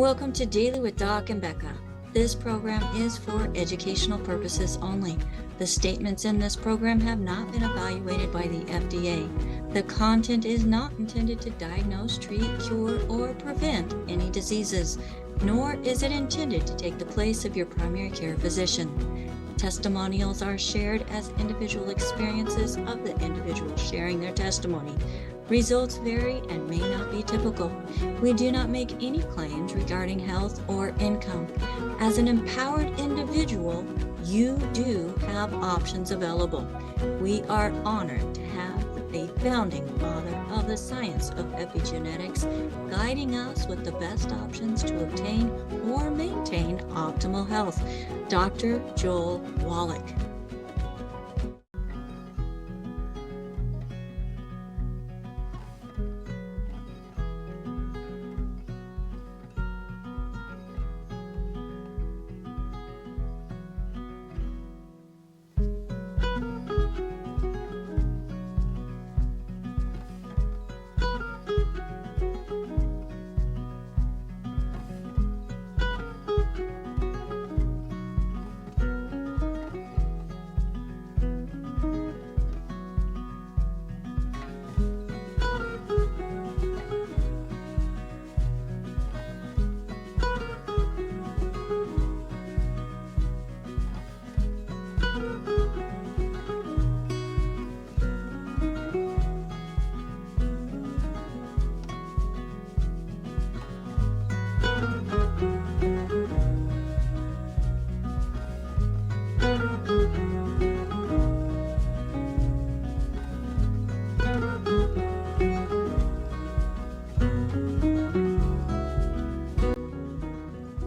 Welcome to Daily with Doc and Becca. This program is for educational purposes only. The statements in this program have not been evaluated by the FDA. The content is not intended to diagnose, treat, cure, or prevent any diseases, nor is it intended to take the place of your primary care physician. Testimonials are shared as individual experiences of the individual sharing their testimony. Results vary and may not be typical. We do not make any claims regarding health or income. As an empowered individual, you do have options available. We are honored to have a founding father of the science of epigenetics guiding us with the best options to obtain or maintain optimal health, Dr. Joel Wallach.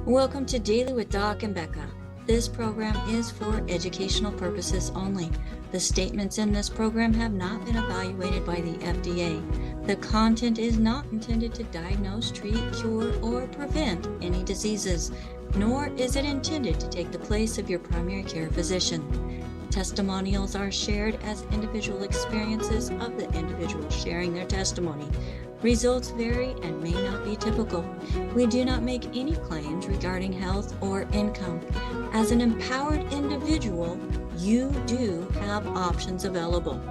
Welcome to Daily with Doc and Becca. This program is for educational purposes only. The statements in this program have not been evaluated by the FDA. The content is not intended to diagnose, treat, cure, or prevent any diseases, nor is it intended to take the place of your primary care physician. Testimonials are shared as individual experiences of the individual sharing their testimony. Results vary and may not be typical. We do not make any claims regarding health or income. As an empowered individual, you do have options available.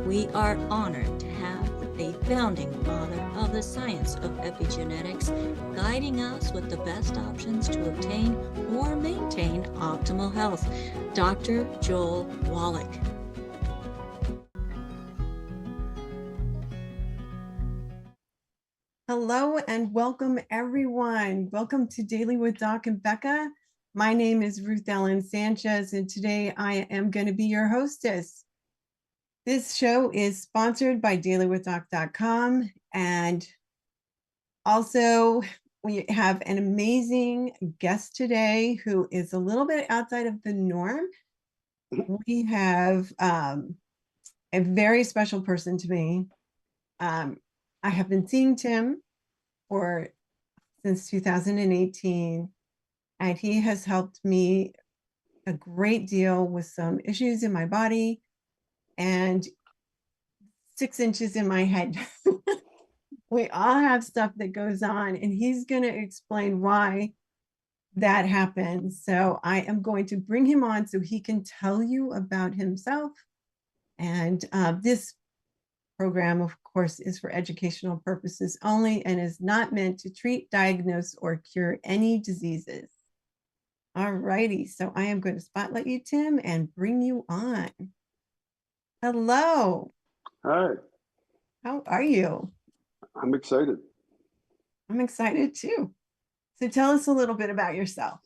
We are honored to have a founding father of the science of epigenetics guiding us with the best options to obtain or maintain optimal health, Dr. Joel Wallach. Hello and welcome everyone. Welcome to Daily with Doc and Becca. My name is Ruth Ellen Sanchez and today I am going to be your hostess. This show is sponsored by dailywithdoc.com and also we have an amazing guest today who is a little bit outside of the norm. We have a very special person to me. I have been seeing Tim since 2018, and he has helped me a great deal with some issues in my body and 6 inches in my head. We all have stuff that goes on, and he's going to explain why that happens. So I am going to bring him on so he can tell you about himself. And this program, of course, is for educational purposes only and is not meant to treat, diagnose, or cure any diseases. All righty, so I am going to spotlight you, Tim, and bring you on. Hello. Hi. How are you? I'm excited. I'm excited too. So tell us a little bit about yourself.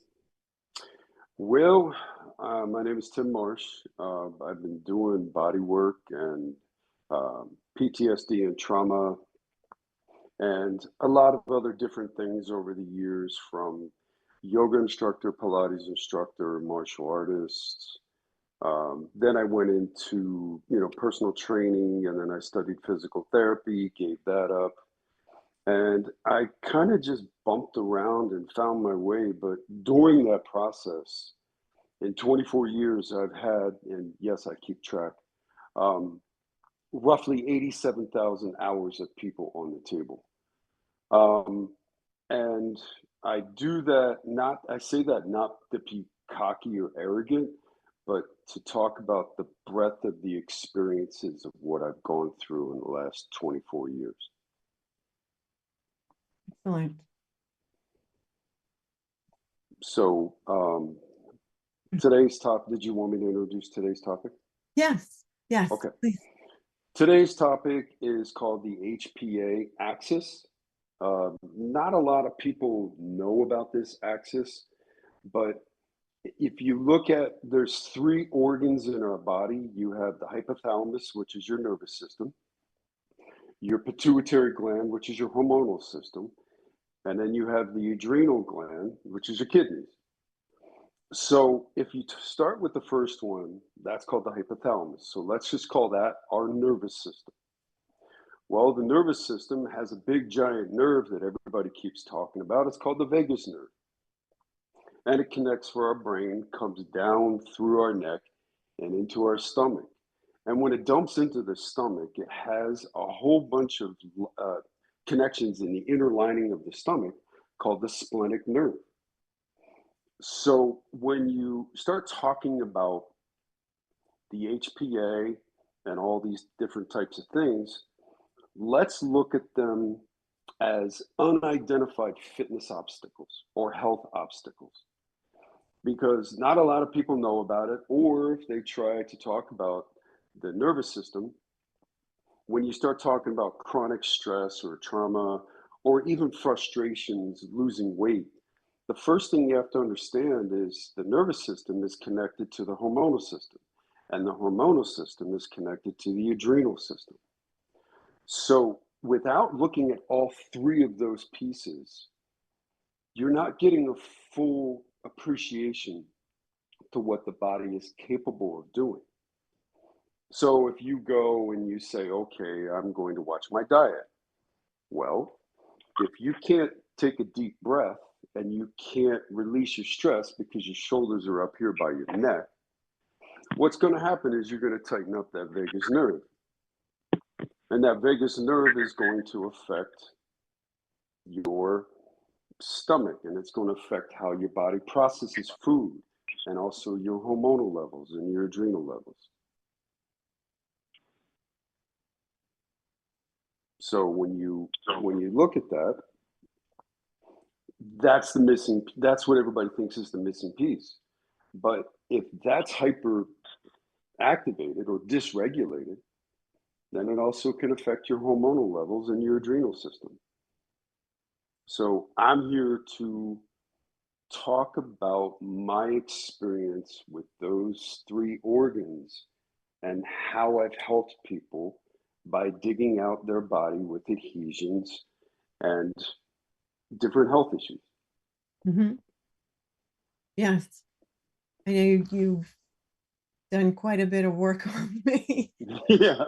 Well, my name is Tim Marsh. I've been doing body work and PTSD and trauma and a lot of other different things over the years, from yoga instructor, Pilates instructor, martial artist. Then I went into, personal training, and then I studied physical therapy, gave that up. And I kind of just bumped around and found my way. But during that process, in 24 years, I've had, and yes, I keep track, roughly 87,000 hours of people on the table. And I do that not, I say that not to be cocky or arrogant, but to talk about the breadth of the experiences of what I've gone through in the last 24 years. Excellent. So, today's topic, did you want me to introduce today's topic? Yes. Yes. Okay. Please. Today's topic is called the HPA axis. Not a lot of people know about this axis, but if you look at, there's three organs in our body. You have the hypothalamus, which is your nervous system, your pituitary gland, which is your hormonal system, and then you have the adrenal gland, which is your kidneys. So if you start with the first one, that's called the hypothalamus. So let's just call that our nervous system. Well, the nervous system has a big giant nerve that everybody keeps talking about. It's called the vagus nerve. And it connects for our brain, comes down through our neck and into our stomach. And when it dumps into the stomach, it has a whole bunch of connections in the inner lining of the stomach called the splenic nerve. So when you start talking about the HPA and all these different types of things, let's look at them as unidentified fitness obstacles or health obstacles, because not a lot of people know about it, or if they try to talk about the nervous system, when you start talking about chronic stress or trauma or even frustrations, losing weight, the first thing you have to understand is the nervous system is connected to the hormonal system, and the hormonal system is connected to the adrenal system. So without looking at all three of those pieces, you're not getting a full appreciation to what the body is capable of doing. So if you go and you say, okay, I'm going to watch my diet. Well, if you can't take a deep breath and you can't release your stress because your shoulders are up here by your neck, what's going to happen is you're going to tighten up that vagus nerve. And that vagus nerve is going to affect your stomach, and it's going to affect how your body processes food and also your hormonal levels and your adrenal levels. So when you look at that, that's the missing, that's what everybody thinks is the missing piece. But if that's hyper activated or dysregulated, then it also can affect your hormonal levels and your adrenal system. So I'm here to talk about my experience with those three organs and how I've helped people by digging out their body with adhesions and different health issues. Mm-hmm. Yes. I know you've done quite a bit of work on me. Yeah.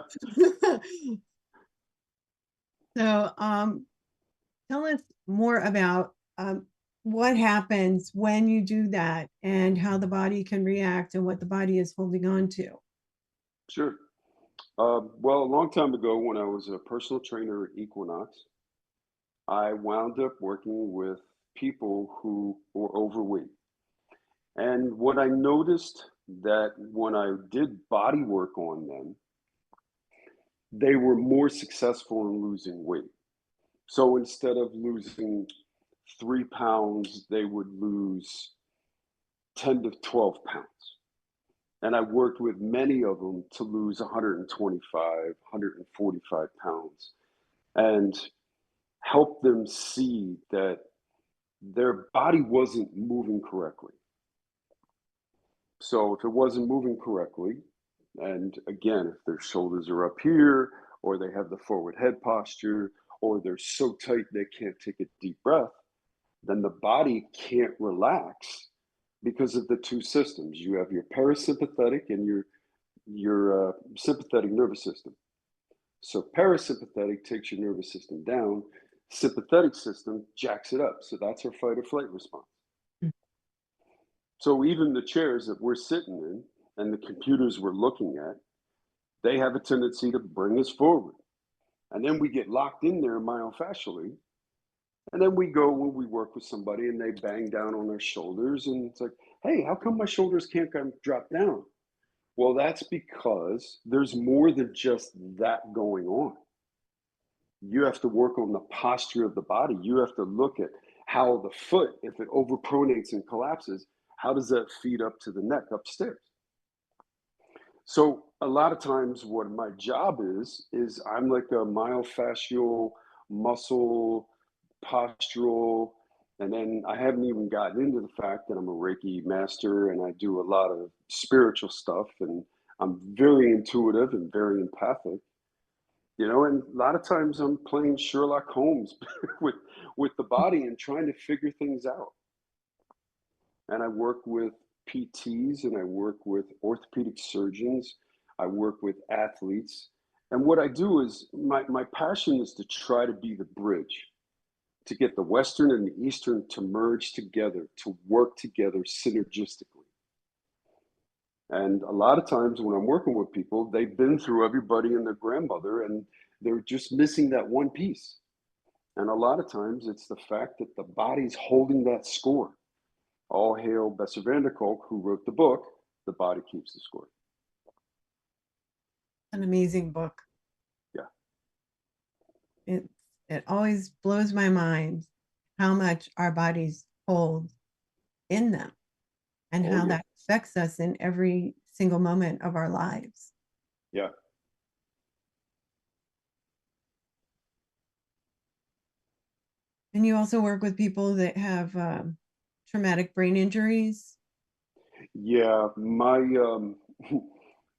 So tell us more about what happens when you do that and how the body can react and what the body is holding on to. Sure. Well, a long time ago, when I was a personal trainer at Equinox, I wound up working with people who were overweight. And what I noticed that when I did body work on them, they were more successful in losing weight. So instead of losing 3 pounds, they would lose 10 to 12 pounds. And I worked with many of them to lose 125, 145 pounds and help them see that their body wasn't moving correctly. So if it wasn't moving correctly, and again, if their shoulders are up here, or they have the forward head posture, or they're so tight they can't take a deep breath, then the body can't relax because of the two systems. You have your parasympathetic and your sympathetic nervous system. So parasympathetic takes your nervous system down, sympathetic system jacks it up. So that's our fight or flight response. So even the chairs that we're sitting in and the computers we're looking at, they have a tendency to bring us forward. And then we get locked in there myofascially, And then we go when we work with somebody and they bang down on their shoulders and it's like, hey, how come my shoulders can't kind of drop down? Well, that's because there's more than just that going on. You have to work on the posture of the body. You have to look at how the foot, if it overpronates and collapses, how does that feed up to the neck upstairs? So a lot of times what my job is I'm like a myofascial muscle postural, and then I haven't even gotten into the fact that I'm a Reiki master and I do a lot of spiritual stuff and I'm very intuitive and very empathic, and a lot of times I'm playing Sherlock Holmes with the body and trying to figure things out. And I work with PTs and I work with orthopedic surgeons. I work with athletes. And what I do is my passion is to try to be the bridge to get the Western and the Eastern to merge together, to work together synergistically. And a lot of times when I'm working with people, they've been through everybody and their grandmother, and they're just missing that one piece. And a lot of times it's the fact that the body's holding that score. All hail Bessel van der Kolk, who wrote the book, The Body Keeps the Score. An amazing book. Yeah. It always blows my mind how much our bodies hold in them and how that affects us in every single moment of our lives. Yeah. And you also work with people that have traumatic brain injuries. Yeah, my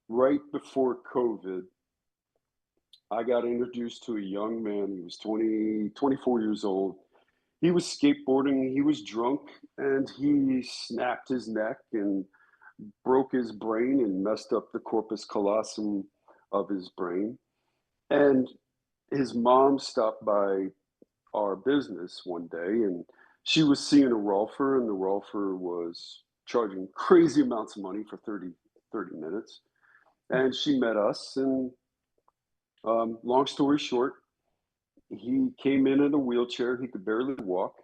right before COVID, I got introduced to a young man. He was 24 years old. He was skateboarding, he was drunk, and he snapped his neck and broke his brain and messed up the corpus callosum of his brain. And his mom stopped by our business one day and she was seeing a rolfer, and the rolfer was charging crazy amounts of money for 30 minutes. And she met us, and long story short, he came in a wheelchair. He could barely walk,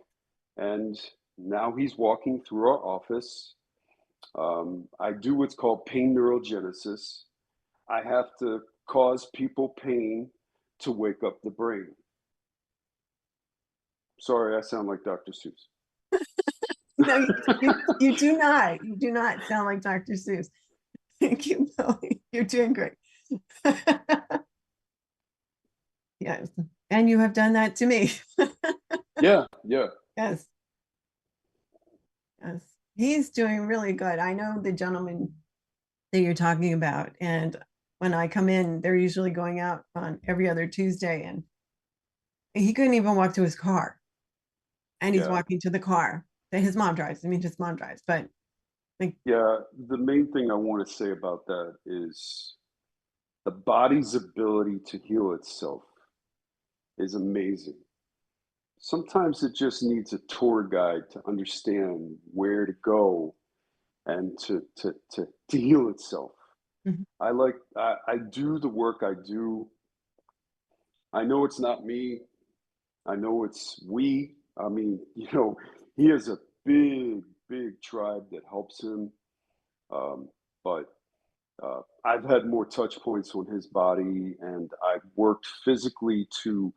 and now he's walking through our office. I do what's called pain neurogenesis. I have to cause people pain to wake up the brain. Sorry, I sound like Dr. Seuss. No, you do not. You do not sound like Dr. Seuss. Keep going. You're doing great. Yes. And you have done that to me. Yeah. Yes. Yes. He's doing really good. I know the gentleman that you're talking about. And when I come in, they're usually going out on every other Tuesday. And he couldn't even walk to his car. And he's walking to the car that his mom drives. I mean, his mom drives, but yeah, the main thing I want to say about that is the body's ability to heal itself is amazing. Sometimes it just needs a tour guide to understand where to go and to heal itself. Mhm. I do the work I do. I know it's not me. I know it's we. I mean, he has a big tribe that helps him. But I've had more touch points on his body, and I've worked physically to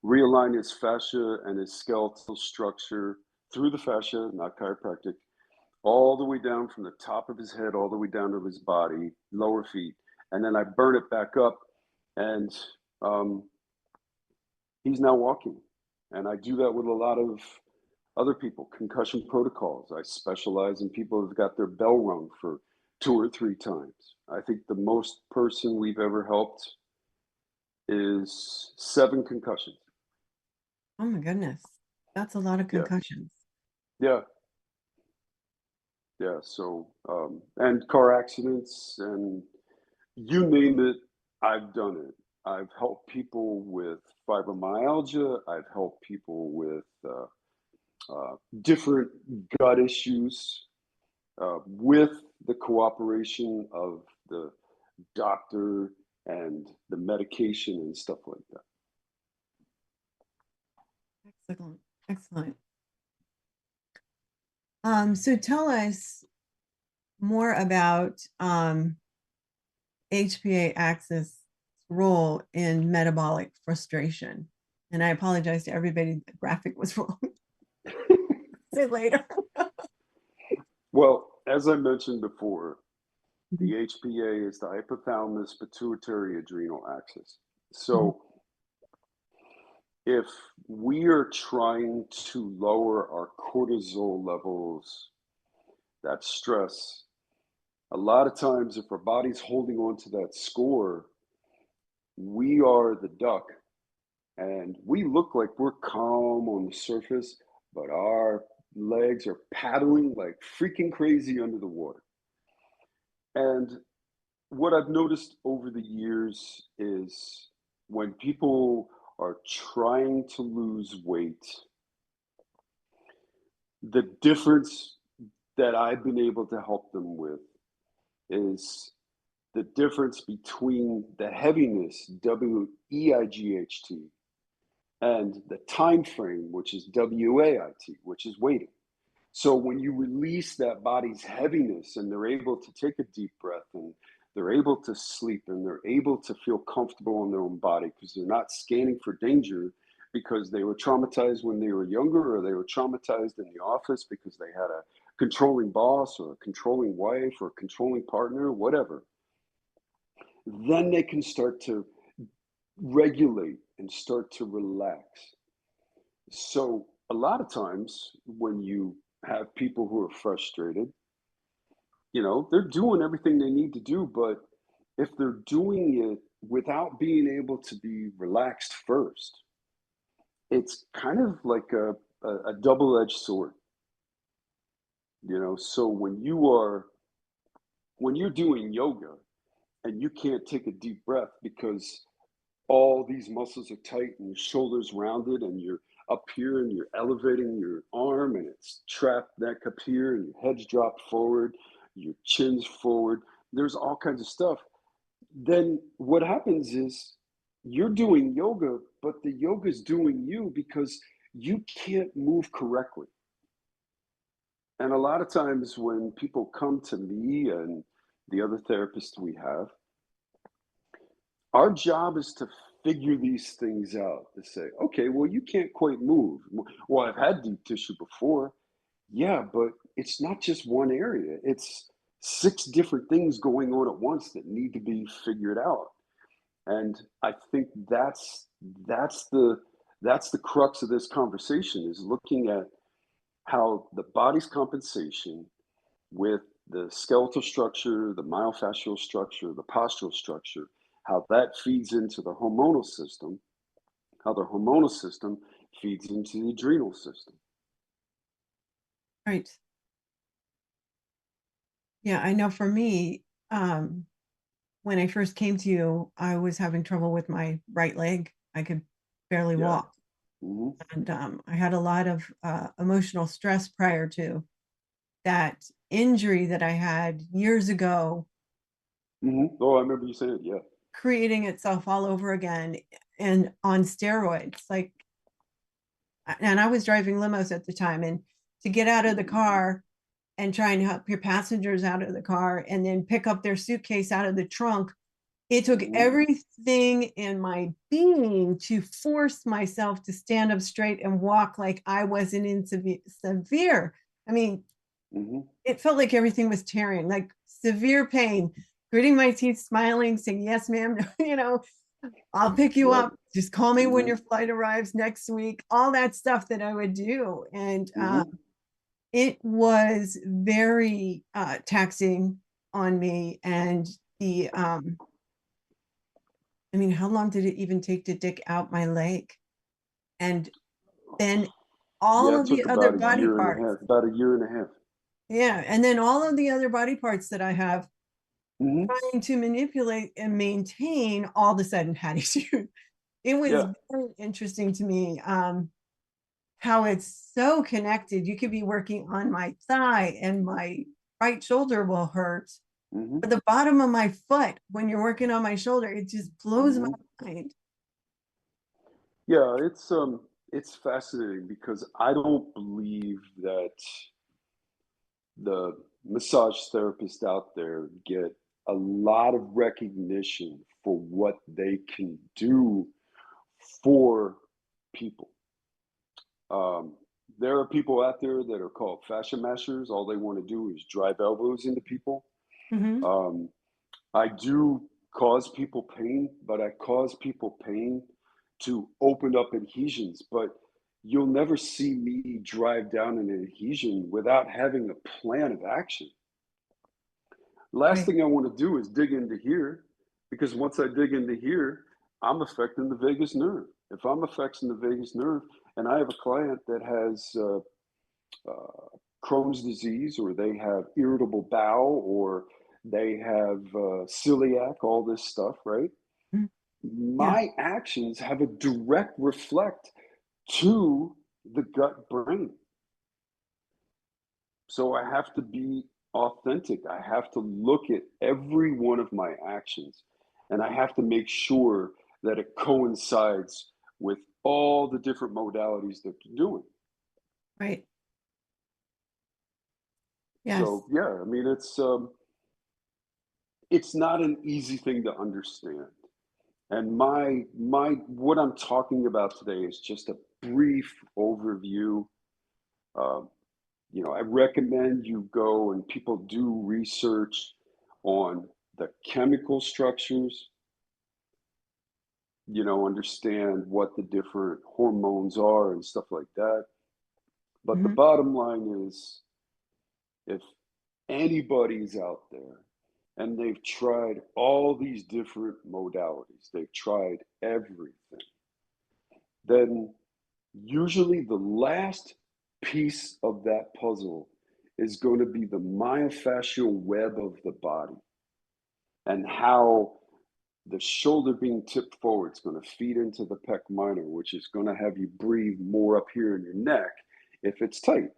realign his fascia and his skeletal structure through the fascia, not chiropractic, all the way down from the top of his head, all the way down to his body, lower feet. And then I burn it back up, and he's now walking. And I do that with a lot of other people, concussion protocols. I specialize in people who've got their bell rung for 2 or 3 times. I think the most person we've ever helped is 7 concussions. oh my goodness, that's a lot of Yeah. concussions. Yeah. Yeah. So, and car accidents and you name it, I've done it. I've helped people with fibromyalgia. I've helped people with different gut issues with the cooperation of the doctor and the medication and stuff like that. Excellent. Excellent. So tell us more about HPA axis role in metabolic frustration. And I apologize to everybody, the graphic was wrong. Say later. Well, as I mentioned before, the HPA is the hypothalamus-pituitary-adrenal axis. So if we are trying to lower our cortisol levels, that stress, a lot of times if our body's holding on to that score, we are the duck and we look like we're calm on the surface, but our legs are paddling like freaking crazy under the water. And what I've noticed over the years is when people are trying to lose weight, the difference that I've been able to help them with is the difference between the heaviness, WEIGHT, and the time frame, which is WAIT, which is waiting. So when you release that body's heaviness and they're able to take a deep breath and they're able to sleep and they're able to feel comfortable in their own body because they're not scanning for danger because they were traumatized when they were younger or they were traumatized in the office because they had a controlling boss or a controlling wife or a controlling partner, whatever, then they can start to regulate and start to relax. So a lot of times when you have people who are frustrated, they're doing everything they need to do, but if they're doing it without being able to be relaxed first, it's kind of like a double-edged sword. So when you're doing yoga and you can't take a deep breath because all these muscles are tight and your shoulders rounded and you're up here and you're elevating your arm and it's trapped neck up here and your head's dropped forward, your chin's forward, there's all kinds of stuff. Then what happens is you're doing yoga, but the yoga's doing you because you can't move correctly. And a lot of times when people come to me and the other therapists we have, our job is to figure these things out, to say, okay, well, you can't quite move. Well, I've had deep tissue before. Yeah, but it's not just one area. It's 6 different things going on at once that need to be figured out. And I think that's the crux of this conversation is looking at how the body's compensation with the skeletal structure, the myofascial structure, the postural structure, how that feeds into the hormonal system, how the hormonal system feeds into the adrenal system. Right. Yeah, I know for me, when I first came to you, I was having trouble with my right leg. I could barely Yeah. walk. hmm And I had a lot of emotional stress prior to that injury that I had years ago, Oh, I remember you saying it. Yeah. creating itself all over again and on steroids. And I was driving limos at the time, and to get out of the car and try and help your passengers out of the car and then pick up their suitcase out of the trunk, it took hmm everything in my being to force myself to stand up straight and walk like I wasn't in severe. I mean, hmm it felt like everything was tearing, like severe pain, gritting my teeth, smiling, saying, yes, ma'am, I'll pick you Yep. up. Just call me when hmm your flight arrives next week. All that stuff that I would do. And hmm it was very taxing on me. And I mean, how long did it even take to dig out my leg? And then all Yeah, it of the took other about a body year and a parts. half, about a year and a half. Yeah. And then all of the other body parts that I have hmm trying to manipulate and maintain all of a sudden had issues. It was Yeah. very interesting to me how it's so connected. You could be working on my thigh and my right shoulder will hurt. hmm But the bottom of my foot, when you're working on my shoulder, it just blows my hmm mind. Yeah, it's fascinating because I don't believe that the massage therapists out there get a lot of recognition for what they can do for people. Um, there are people out there that are called fascia mashers. All they want to do is drive elbows into people. Hmm. Um, I do cause people pain, but I cause people pain to open up adhesions. But you'll never see me drive down an adhesion without having a plan of action. Last Right. thing I want to do is dig into here, because once I dig into here, I'm affecting the vagus nerve. If I'm affecting the vagus nerve, and I have a client that has Crohn's disease, or they have irritable bowel, or they have celiac, all this stuff, right? Mm. Yeah. My actions have a direct reflect to the gut brain. So I have to be authentic. I have to look at every one of my actions, and I have to make sure that it coincides with all the different modalities that you're doing. Right. Yes. So yeah, I mean, it's not an easy thing to understand. And my what I'm talking about today is just a brief overview. Um, I recommend you go and people do research on the chemical structures, understand what the different hormones are and stuff like that. But the Hmm. bottom line is, if anybody's out there and they've tried all these different modalities, they've tried everything, then usually the last piece of that puzzle is going to be the myofascial web of the body, and how the shoulder being tipped forward is going to feed into the pec minor, which is going to have you breathe more up here in your neck if it's tight.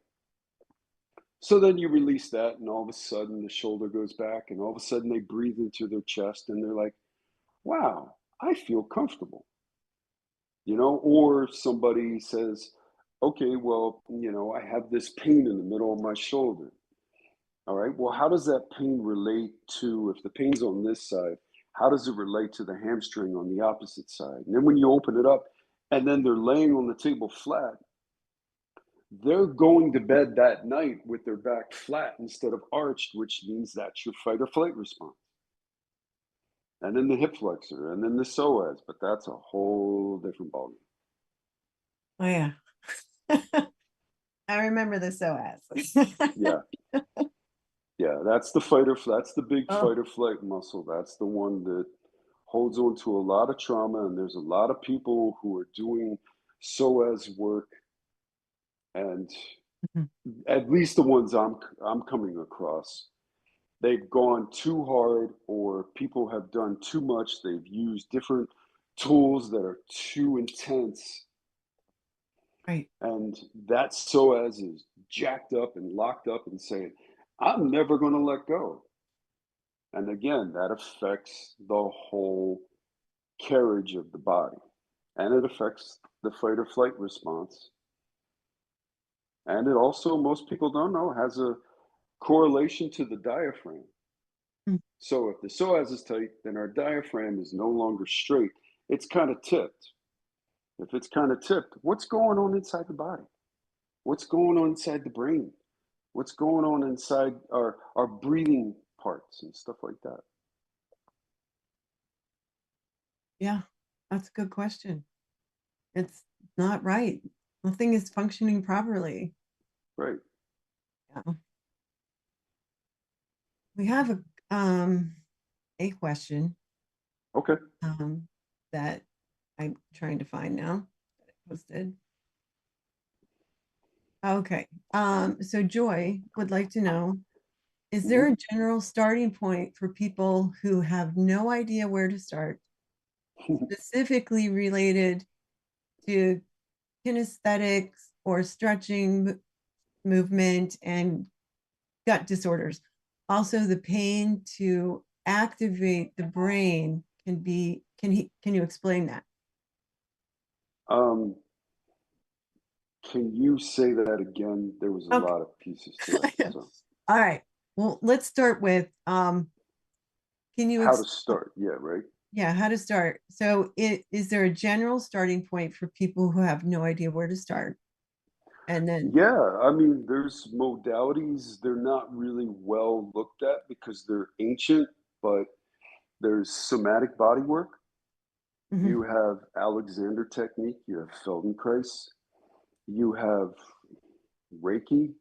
So then you release that, and all of a sudden the shoulder goes back, and all of a sudden they breathe into their chest, and they're like, wow, I feel comfortable. Or somebody says, okay, well, I have this pain in the middle of my shoulder. All right, well, how does that pain relate to, if the pain's on this side, how does it relate to the hamstring on the opposite side? And then when you open it up, and then they're laying on the table flat, they're going to bed that night with their back flat instead of arched, which means that's your fight or flight response. And then the hip flexor, and then the psoas, but that's a whole different ballgame. Oh yeah. I remember the psoas. Yeah, yeah, that's the big Oh, fight or flight muscle. That's the one that holds on to a lot of trauma, and there's a lot of people who are doing psoas work, and mhm. at least the ones I'm coming across, they've gone too hard, or people have done too much. They've used different tools that are too intense, Right. and that psoas is jacked up and locked up and saying, I'm never going to let go. And again, that affects the whole carriage of the body, and it affects the fight or flight response. And it also, most people don't know, has a correlation to the diaphragm. Mm. So if the psoas is tight, then our diaphragm is no longer straight. It's kind of tipped. If it's kind of tipped, what's going on inside the body? What's going on inside the brain? What's going on inside our breathing parts and stuff like that? Yeah, that's a good question. It's not right. Nothing is functioning properly. Right. Yeah. We have a question Okay. that I'm trying to find now that I posted. Okay. So Joy would like to know, is there a general starting point for people who have no idea where to start, specifically related to kinesthetics or stretching, movement, and gut disorders? Also, the pain to activate the brain can you explain that? Um, Can you say that again? There was a Okay. lot of pieces to that. So All right. Well, let's start with can you how to start? Yeah, right. yeah, how to start. So is there a general starting point for people who have no idea where to start? And then Yeah, I mean, there's modalities. They're not really well looked at because they're ancient, but there's somatic body work. Mhm. You have Alexander technique. You have Feldenkrais. You have Reiki.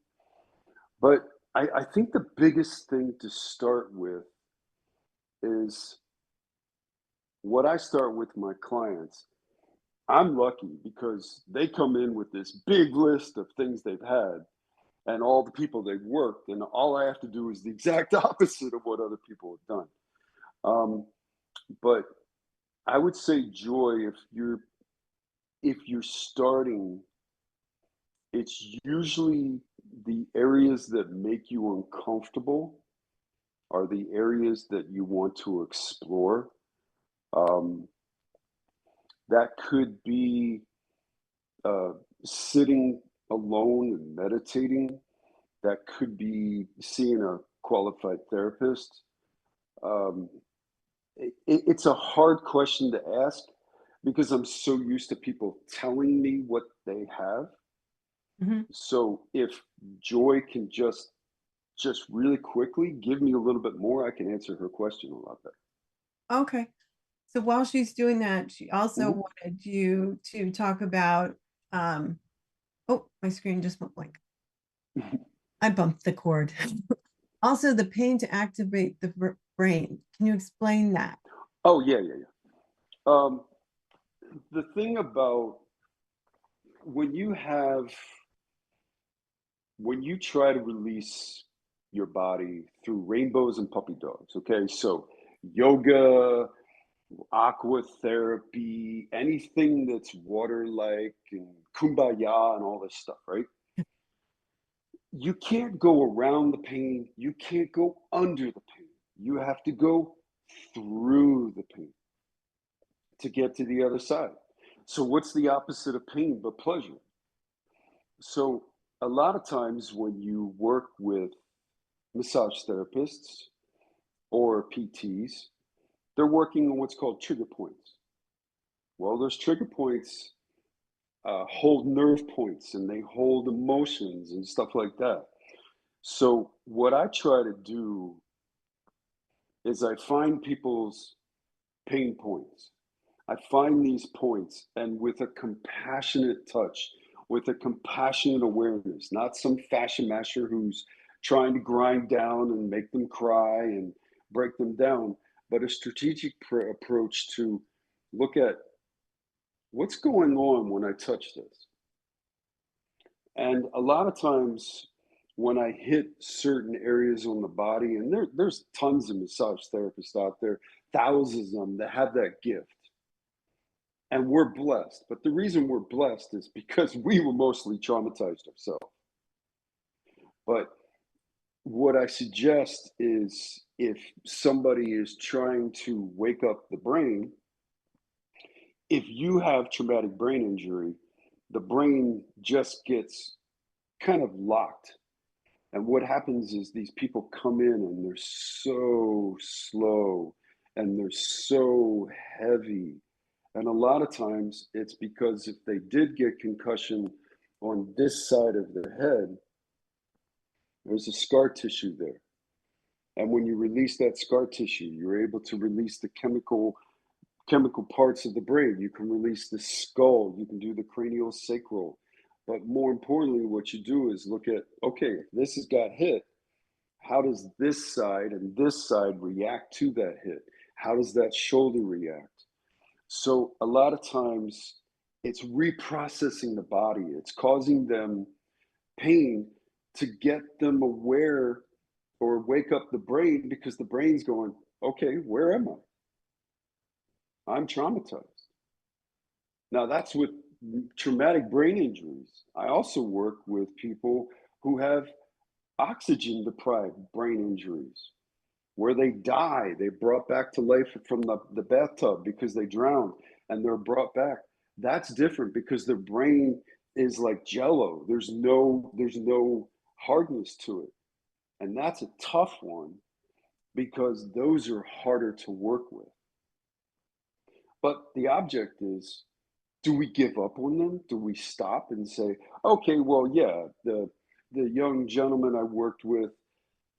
But I think the biggest thing to start with is what I start with my clients. I'm lucky because they come in with this big list of things they've had and all the people they've worked, and all I have to do is the exact opposite of what other people have done. But I would say, Joy, if you're starting, it's usually the areas that make you uncomfortable are the areas that you want to explore. Um, that could be uh, sitting alone and meditating. That could be seeing a qualified therapist. Um, it's a hard question to ask because I'm so used to people telling me what they have. Mhm. So if Joy can just really quickly give me a little bit more, I can answer her question a lot better. Okay. So while she's doing that, she also Mhm. wanted you to talk about oh, my screen just went blank. I bumped the cord. Also, the pain to activate the brain. Can you explain that? Oh yeah, yeah, yeah. The thing about when you have when you try to release your body through rainbows and puppy dogs, okay? So yoga, aqua therapy, anything that's water like and kumbaya and all this stuff, right? You can't go around the pain, you can't go under the pain. You have to go through the pain to get to the other side. So what's the opposite of pain but pleasure? So a lot of times when you work with massage therapists or PTs, they're working on what's called trigger points. Well, those trigger points hold nerve points and they hold emotions and stuff like that. So, what I try to do is I find people's pain points. I find these points and with a compassionate touch, with a compassionate awareness, not some fashion masher who's trying to grind down and make them cry and break them down, but a strategic approach to look at what's going on when I touch this. And a lot of times when I hit certain areas on the body, and there's tons of massage therapists out there, thousands of them that have that gift. And we're blessed. But the reason we're blessed is because we were mostly traumatized ourselves. But what I suggest is if somebody is trying to wake up the brain, if you have traumatic brain injury, the brain just gets kind of locked. And what happens is these people come in and they're so slow and they're so heavy. And a lot of times it's because if they did get concussion on this side of their head, there's a scar tissue there. And when you release that scar tissue, you're able to release the chemical parts of the brain. You can release the skull, you can do the cranial sacral. But more importantly, what you do is look at, okay, if this has got hit, how does this side and this side react to that hit? How does that shoulder react? So a lot of times it's reprocessing the body. It's causing them pain to get them aware or wake up the brain because the brain's going, okay, where am I? I'm traumatized. Now that's with traumatic brain injuries. I also work with people who have oxygen deprived brain injuries where they die. They're brought back to life from the bathtub because they drowned and they're brought back. That's different because their brain is like jello. There's no hardness to it. And that's a tough one because those are harder to work with. But the object is, do we give up on them? Do we stop and say, okay, well, yeah, the young gentleman I worked with,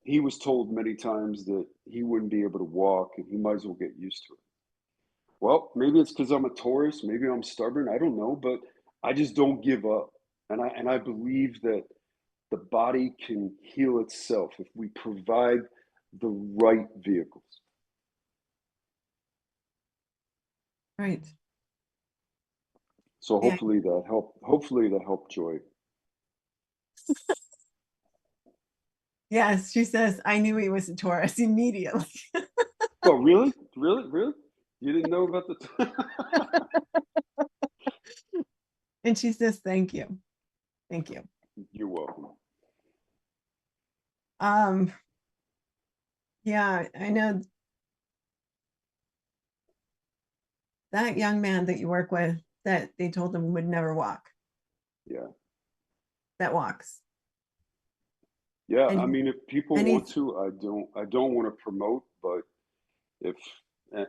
he was told many times that he wouldn't be able to walk and he might as well get used to it. Well, maybe it's because I'm a Taurus, maybe I'm stubborn, I don't know, but I just don't give up. And I believe that the body can heal itself if we provide the right vehicles. Right. So Yeah. hopefully that helped Joy. Yes, she says, I knew he was a Taurus immediately. Oh, really? Really? You didn't know about the And she says, thank you. Thank you. You're welcome. Yeah, I know that young man that you work with that they told him would never walk, Yeah. that walks. Yeah, And I mean, if people and want he's, to, I don't want to promote, but if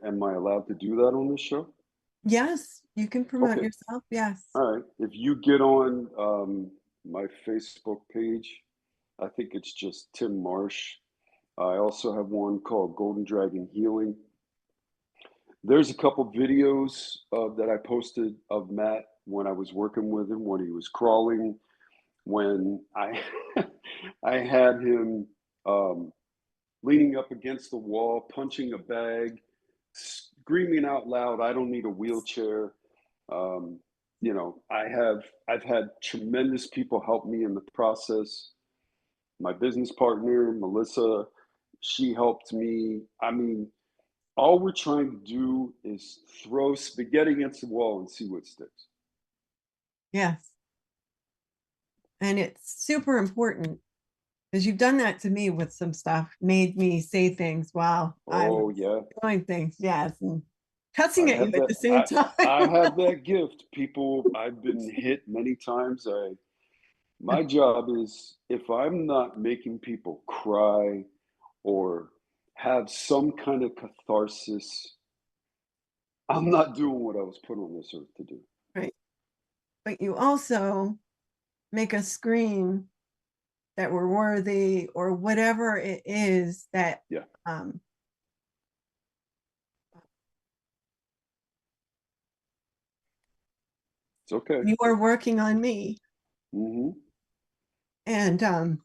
am I allowed to do that on this show? yes, you can promote Okay. yourself. Yes. All right. If you get on my Facebook page, I think it's just Tim Marsh. I also have one called Golden Dragon Healing. There's a couple videos that I posted of Matt when I was working with him, when he was crawling, when I I had him leaning up against the wall, punching a bag, screaming out loud, "I don't need a wheelchair." Um, I've had tremendous people help me in the process. My business partner, Melissa, she helped me. I mean, all we're trying to do is throw spaghetti against the wall and see what sticks. Yes. And it's super important because you've done that to me with some stuff, made me say things while I Oh was yeah, doing things. Yes. And cussing I at you have at that. the same time. I have that gift. People, I've been hit many times. My job is, if I'm not making people cry or have some kind of catharsis, I'm not doing what I was put on this earth to do. Right. But you also make us scream that we're worthy or whatever it is that Yeah, it's okay. you are working on me. Hmm. And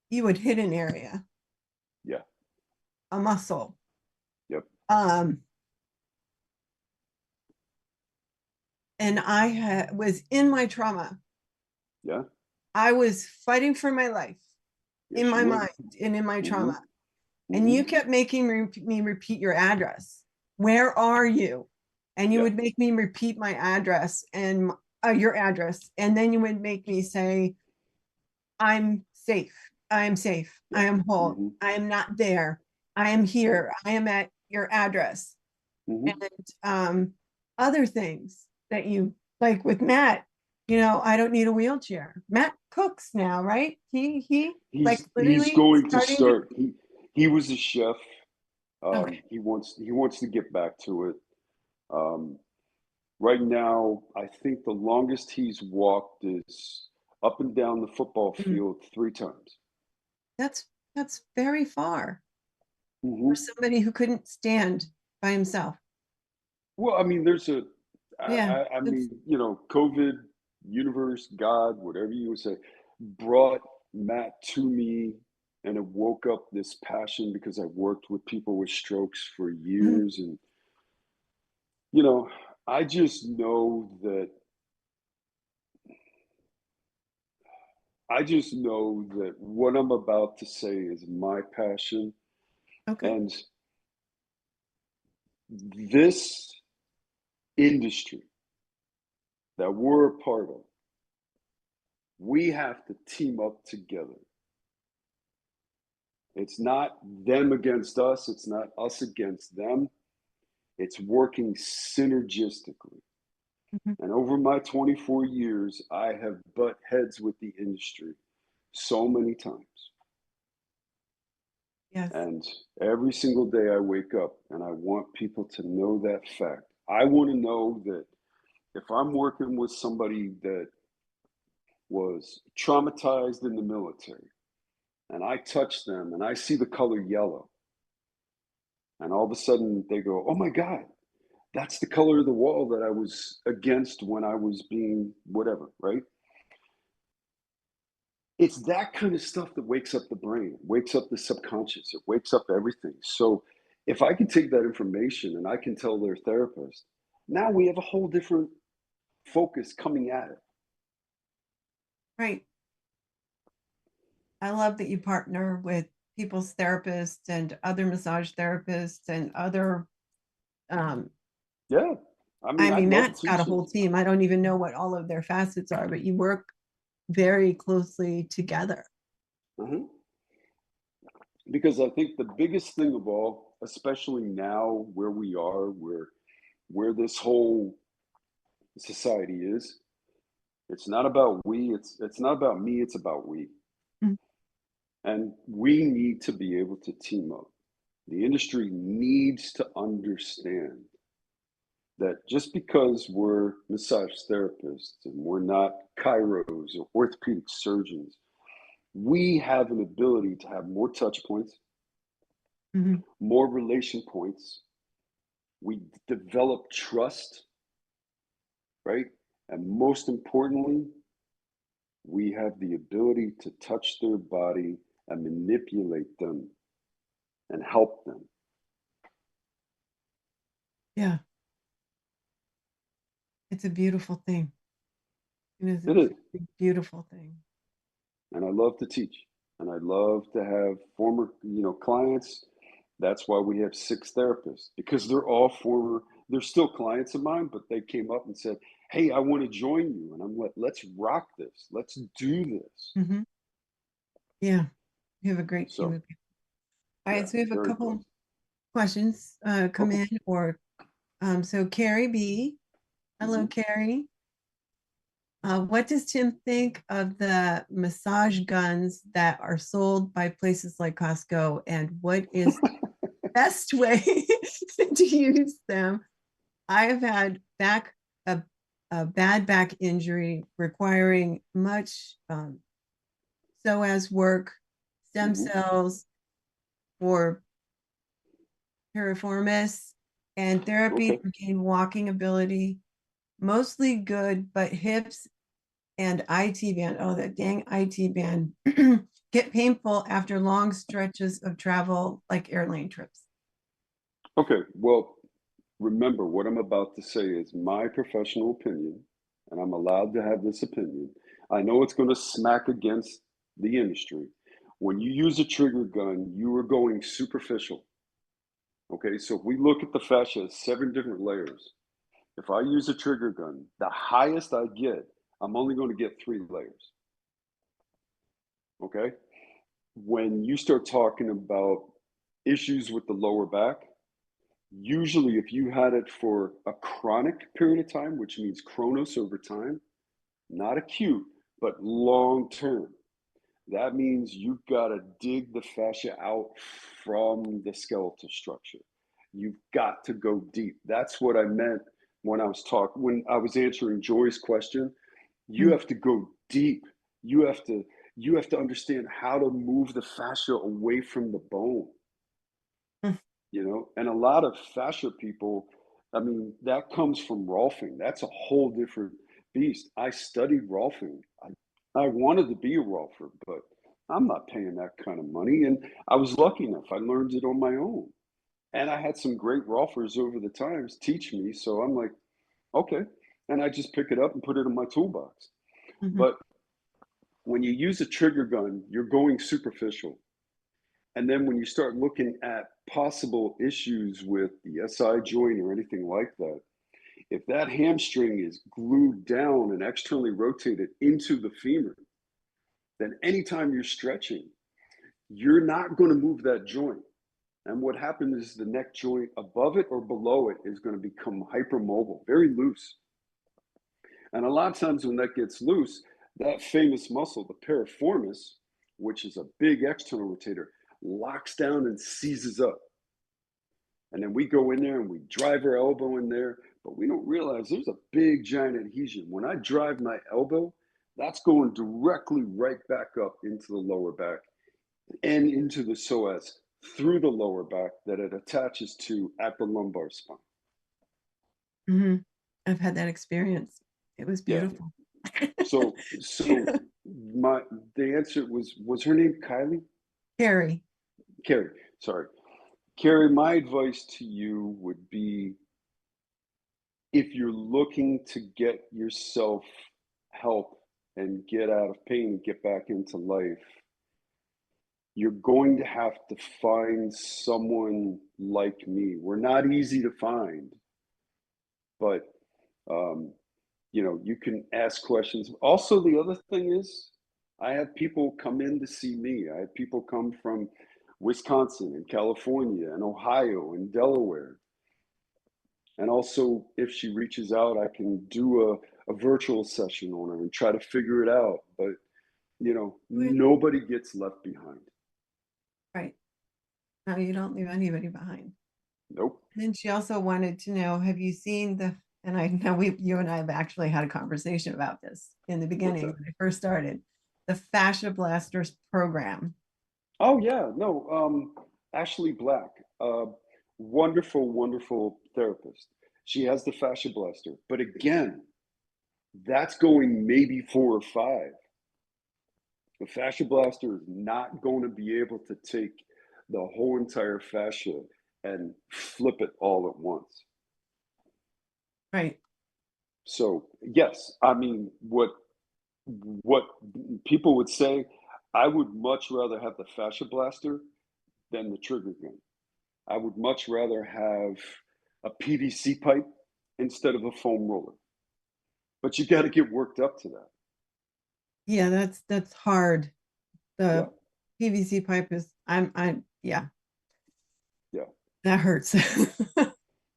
you would hit an area, Yeah. a muscle. Yep. And I was in my trauma. Yeah. I was fighting for my life in Yes, you my were. mind and in my Hmm. trauma. And Hmm. you kept making me repeat your address. Where are you? And you Yeah. would make me repeat my address and your address. And then you would make me say, I'm safe. I am safe. Yeah. I am whole. Hmm. I am not there. I am Right. here. I am at your address. Hmm. And other things that you like with Matt, I don't need a wheelchair. Matt cooks now, right? He like He's literally going to starting to. start. He was a chef. Okay. He wants to get back to it. Um, right now, I think the longest he's walked is up and down the football Mm. field 3 times. That's very far Hmm. for somebody who couldn't stand by himself. Well, I mean, Yeah. I That's mean, COVID, universe, God, whatever you would say, brought Matt to me, and it woke up this passion because I worked with people with strokes for mhm. years. And, you know, I just know that, what I'm about to say is my passion. Okay. And this industry that we're a part of, we have to team up together. It's not them against us. It's not us against them. It's working synergistically. Mhm. And over my 24 years, I have butt heads with the industry so many times. Yes. And every single day I wake up and I want people to know that fact. I want to know that if I'm working with somebody that was traumatized in the military and I touch them and I see the color yellow, and all of a sudden they go, oh my God, that's the color of the wall that I was against when I was being whatever, right? It's that kind of stuff that wakes up the brain, wakes up the subconscious, it wakes up everything. So if I can take that information and I can tell their therapist, now we have a whole different focus coming at it. Right. I love that you partner with people's therapists and other massage therapists and other, Yeah. I I'd mean, love Matt's got a teaching. whole team. I don't even know what all of their facets are, but you work very closely together. Mhm. Because I think the biggest thing of all, especially now where we are, where this whole society is, it's not about we, it's not about me, it's about we. Mm. And we need to be able to team up. The industry needs to understand that just because we're massage therapists and we're not chiros or orthopedic surgeons, we have an ability to have more touch points, Mhm. more relation points. We develop trust, right? And most importantly, we have the ability to touch their body and manipulate them and help them. Yeah, it's a beautiful thing. It is a It is. beautiful thing. And I love to teach. And I love to have former, clients. That's why we have 6 therapists, because they're all former, they're still clients of mine, but they came up and said, hey, I want to join you. And I'm like, let's rock this. Let's do this. Mhm. Yeah, you have a great team So, of people. All yeah, right, so we have a very couple blessed. questions come Okay. in, or so Carrie B. Hello, hmm Carrie. What does Tim think of the massage guns that are sold by places like Costco, and what is the best way to use them? I have had a, a bad back injury requiring much psoas work, stem hmm cells for piriformis, and therapy Okay. to gain walking ability. Mostly good, but hips and IT band, oh, that dang IT band, get painful after long stretches of travel, like airline trips. Okay. Well, remember what I'm about to say is my professional opinion, and I'm allowed to have this opinion. I know it's going to smack against the industry. When you use a trigger gun, you are going superficial. Okay, so if we look at the fascia, 7 different layers. If I use a trigger gun, the highest I get, I'm only going to get 3 layers. Okay, when you start talking about issues with the lower back, usually if you had it for a chronic period of time, which means chronos over time, not acute, but long term, that means you've got to dig the fascia out from the skeletal structure. You've got to go deep. That's what I meant when I was answering Joy's question. You Mm. have to go deep. You have to you have to understand how to move the fascia away from the bone, Mm. and a lot of fascia people, that comes from Rolfing. That's a whole different beast. I studied Rolfing. I wanted to be a Rolfer, but I'm not paying that kind of money. And I was lucky enough. I learned it on my own. And I had some great Rolfers over the times teach me. So I'm like, okay. And I just pick it up and put it in my toolbox. Mhm. But when you use a trigger gun, you're going superficial. And then when you start looking at possible issues with the SI joint or anything like that, if that hamstring is glued down and externally rotated into the femur, then anytime you're stretching, you're not going to move that joint. And what happens is the neck joint above it or below it is going to become hypermobile, very loose. And a lot of times when that gets loose, that famous muscle, the piriformis, which is a big external rotator, locks down and seizes up. And then we go in there and we drive our elbow in there, but we don't realize there's a big giant adhesion. When I drive my elbow, that's going directly right back up into the lower back and into the psoas through the lower back that it attaches to at the lumbar spine. Hmm. I've had that experience. It was Yeah. beautiful. So the answer was her name Kylie? Carrie. Carrie, sorry. Carrie, my advice to you would be, if you're looking to get yourself help and get out of pain and get back into life, you're going to have to find someone like me. We're not easy to find, but you can ask questions. Also, the other thing is, I have people come in to see me. I have people come from Wisconsin and California and Ohio and Delaware. And also, if she reaches out, I can do a virtual session on her and try to figure it out. But, nobody gets left behind. Right. No, you don't leave anybody behind. Nope. And then she also wanted to know, have you seen and I know you and I have actually had a conversation about this in the beginning when I first started, the Fascia Blasters program. Oh, yeah. No, Ashley Black, wonderful, wonderful therapist. She has the fascia blaster. But again, that's going maybe 4 or 5. The fascia blaster is not going to be able to take the whole entire fascia and flip it all at once. Right. So yes, I mean, what people would say, I would much rather have the fascia blaster than the trigger gun. I would much rather have a PVC pipe instead of a foam roller. But you got to get worked up to that. Yeah, that's hard. Yeah. The PVC pipe is yeah. Yeah. That hurts.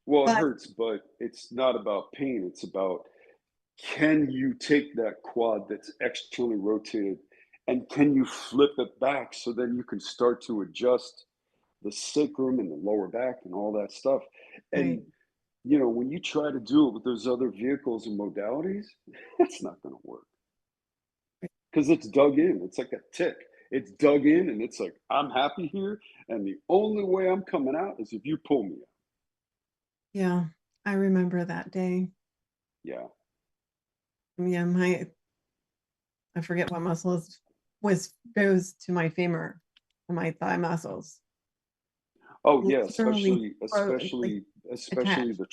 Well, it But hurts, but it's not about pain. It's about, can you take that quad that's externally rotated and can you flip it back so then you can start to adjust the sacrum and the lower back and all that stuff. right. And when you try to do it with those other vehicles and modalities, it's not going to work because it's dug in. It's like a tick. It's dug in and it's like, I'm happy here. And the only way I'm coming out is if you pull me out. Yeah, I remember that day. Yeah. Yeah, I forget what muscles goes to my femur and my thigh muscles. Oh yeah, Literally especially attached. the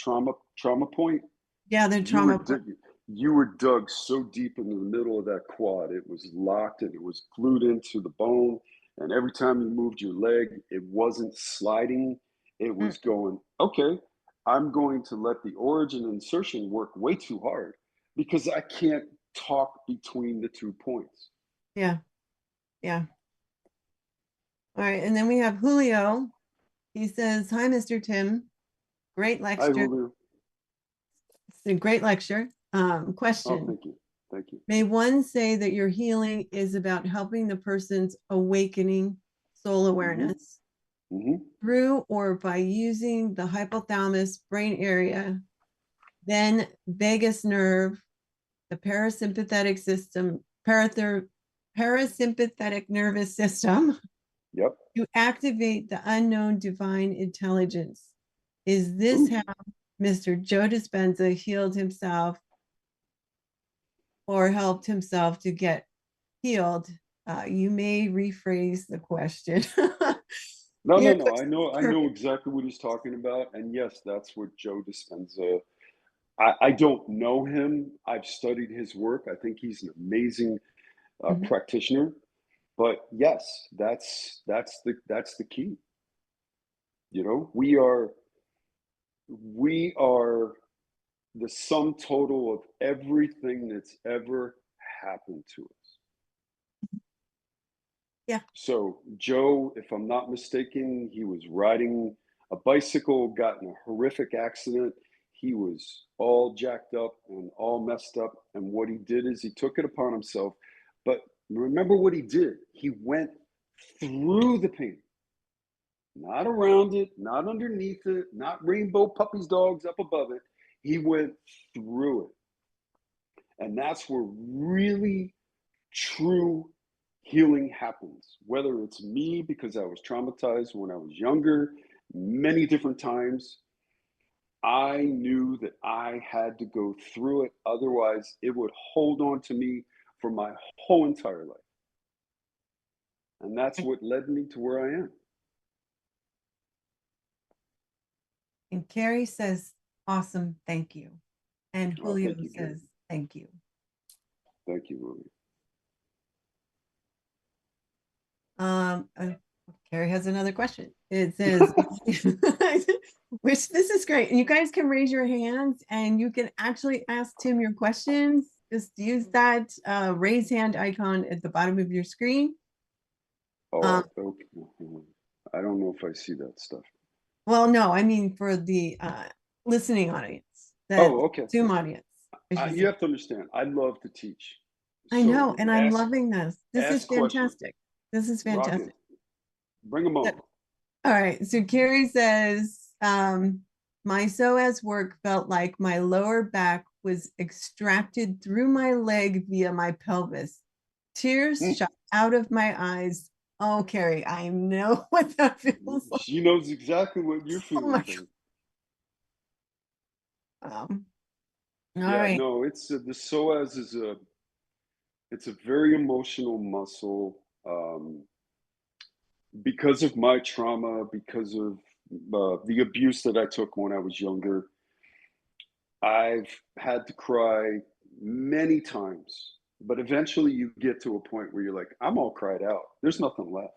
trauma point. Yeah, the You were trauma. you were dug so deep into the middle of that quad, it was locked and it was glued into the bone. And every time you moved your leg, it wasn't sliding. It was going, okay, I'm going to let the origin insertion work way too hard because I can't talk between the 2 points. Yeah, yeah. All right, and then we have Julio. He says, "Hi, Mr. Tim. Great Hi, lecture. Julio. It's a great lecture. Oh, Question: thank you. Thank you. May one say that your healing is about helping the person's awakening soul awareness Mm-hmm. through or by using the hypothalamus brain area, then vagus nerve, the parasympathetic system, parasympathetic nervous system Yep. to activate the unknown divine intelligence? Is this Ooh. how Mr. Joe Dispenza healed himself or helped himself to get healed? You may rephrase the question." No, Yeah, no, no. I know exactly what he's talking about. And yes, that's what Joe Dispenza. I don't know him. I've studied his work. I think he's an amazing Mhm. practitioner. But yes, that's the key. We are the sum total of everything that's ever happened to us. Yeah. So Joe, if I'm not mistaken, he was riding a bicycle, got in a horrific accident. he was all jacked up and all messed up. And what he did is he took it upon himself. But remember what he did. He went through the pain, not around it, not underneath it, not rainbow puppies, dogs up above it. He went through it. And that's where really true healing happens. Whether it's me because I was traumatized when I was younger, many different times, I knew that I had to go through it. Otherwise, it would hold on to me for my whole entire life. And that's what led me to where I am. And Carrie says, awesome, thank you. And Oh, Julio thank you, Carrie. says, thank you. Thank you, Ruby. Carrie has another question. It says, which this is great. And you guys can raise your hands and you can actually ask Tim your questions. Just use that raise hand icon at the bottom of your screen. Oh, okay. I don't know if I see that stuff. Well, no, I mean for the listening audience, the Oh, okay. Zoom audience. You have to understand, I love to teach. I know, and I'm loving this. This is ask questions. fantastic. This is Rock fantastic. it. Bring them on. All right. So Carrie says, my psoas work felt like my lower back was extracted through my leg via my pelvis. Tears shot out of my eyes. Oh, Carrie, I know what that feels like. She knows exactly what you're feeling. All Yeah, right. no, it's the psoas is it's a very emotional muscle. Because of my trauma, because of the abuse that I took when I was younger, I've had to cry many times. But eventually you get to a point where you're like, I'm all cried out. There's nothing left.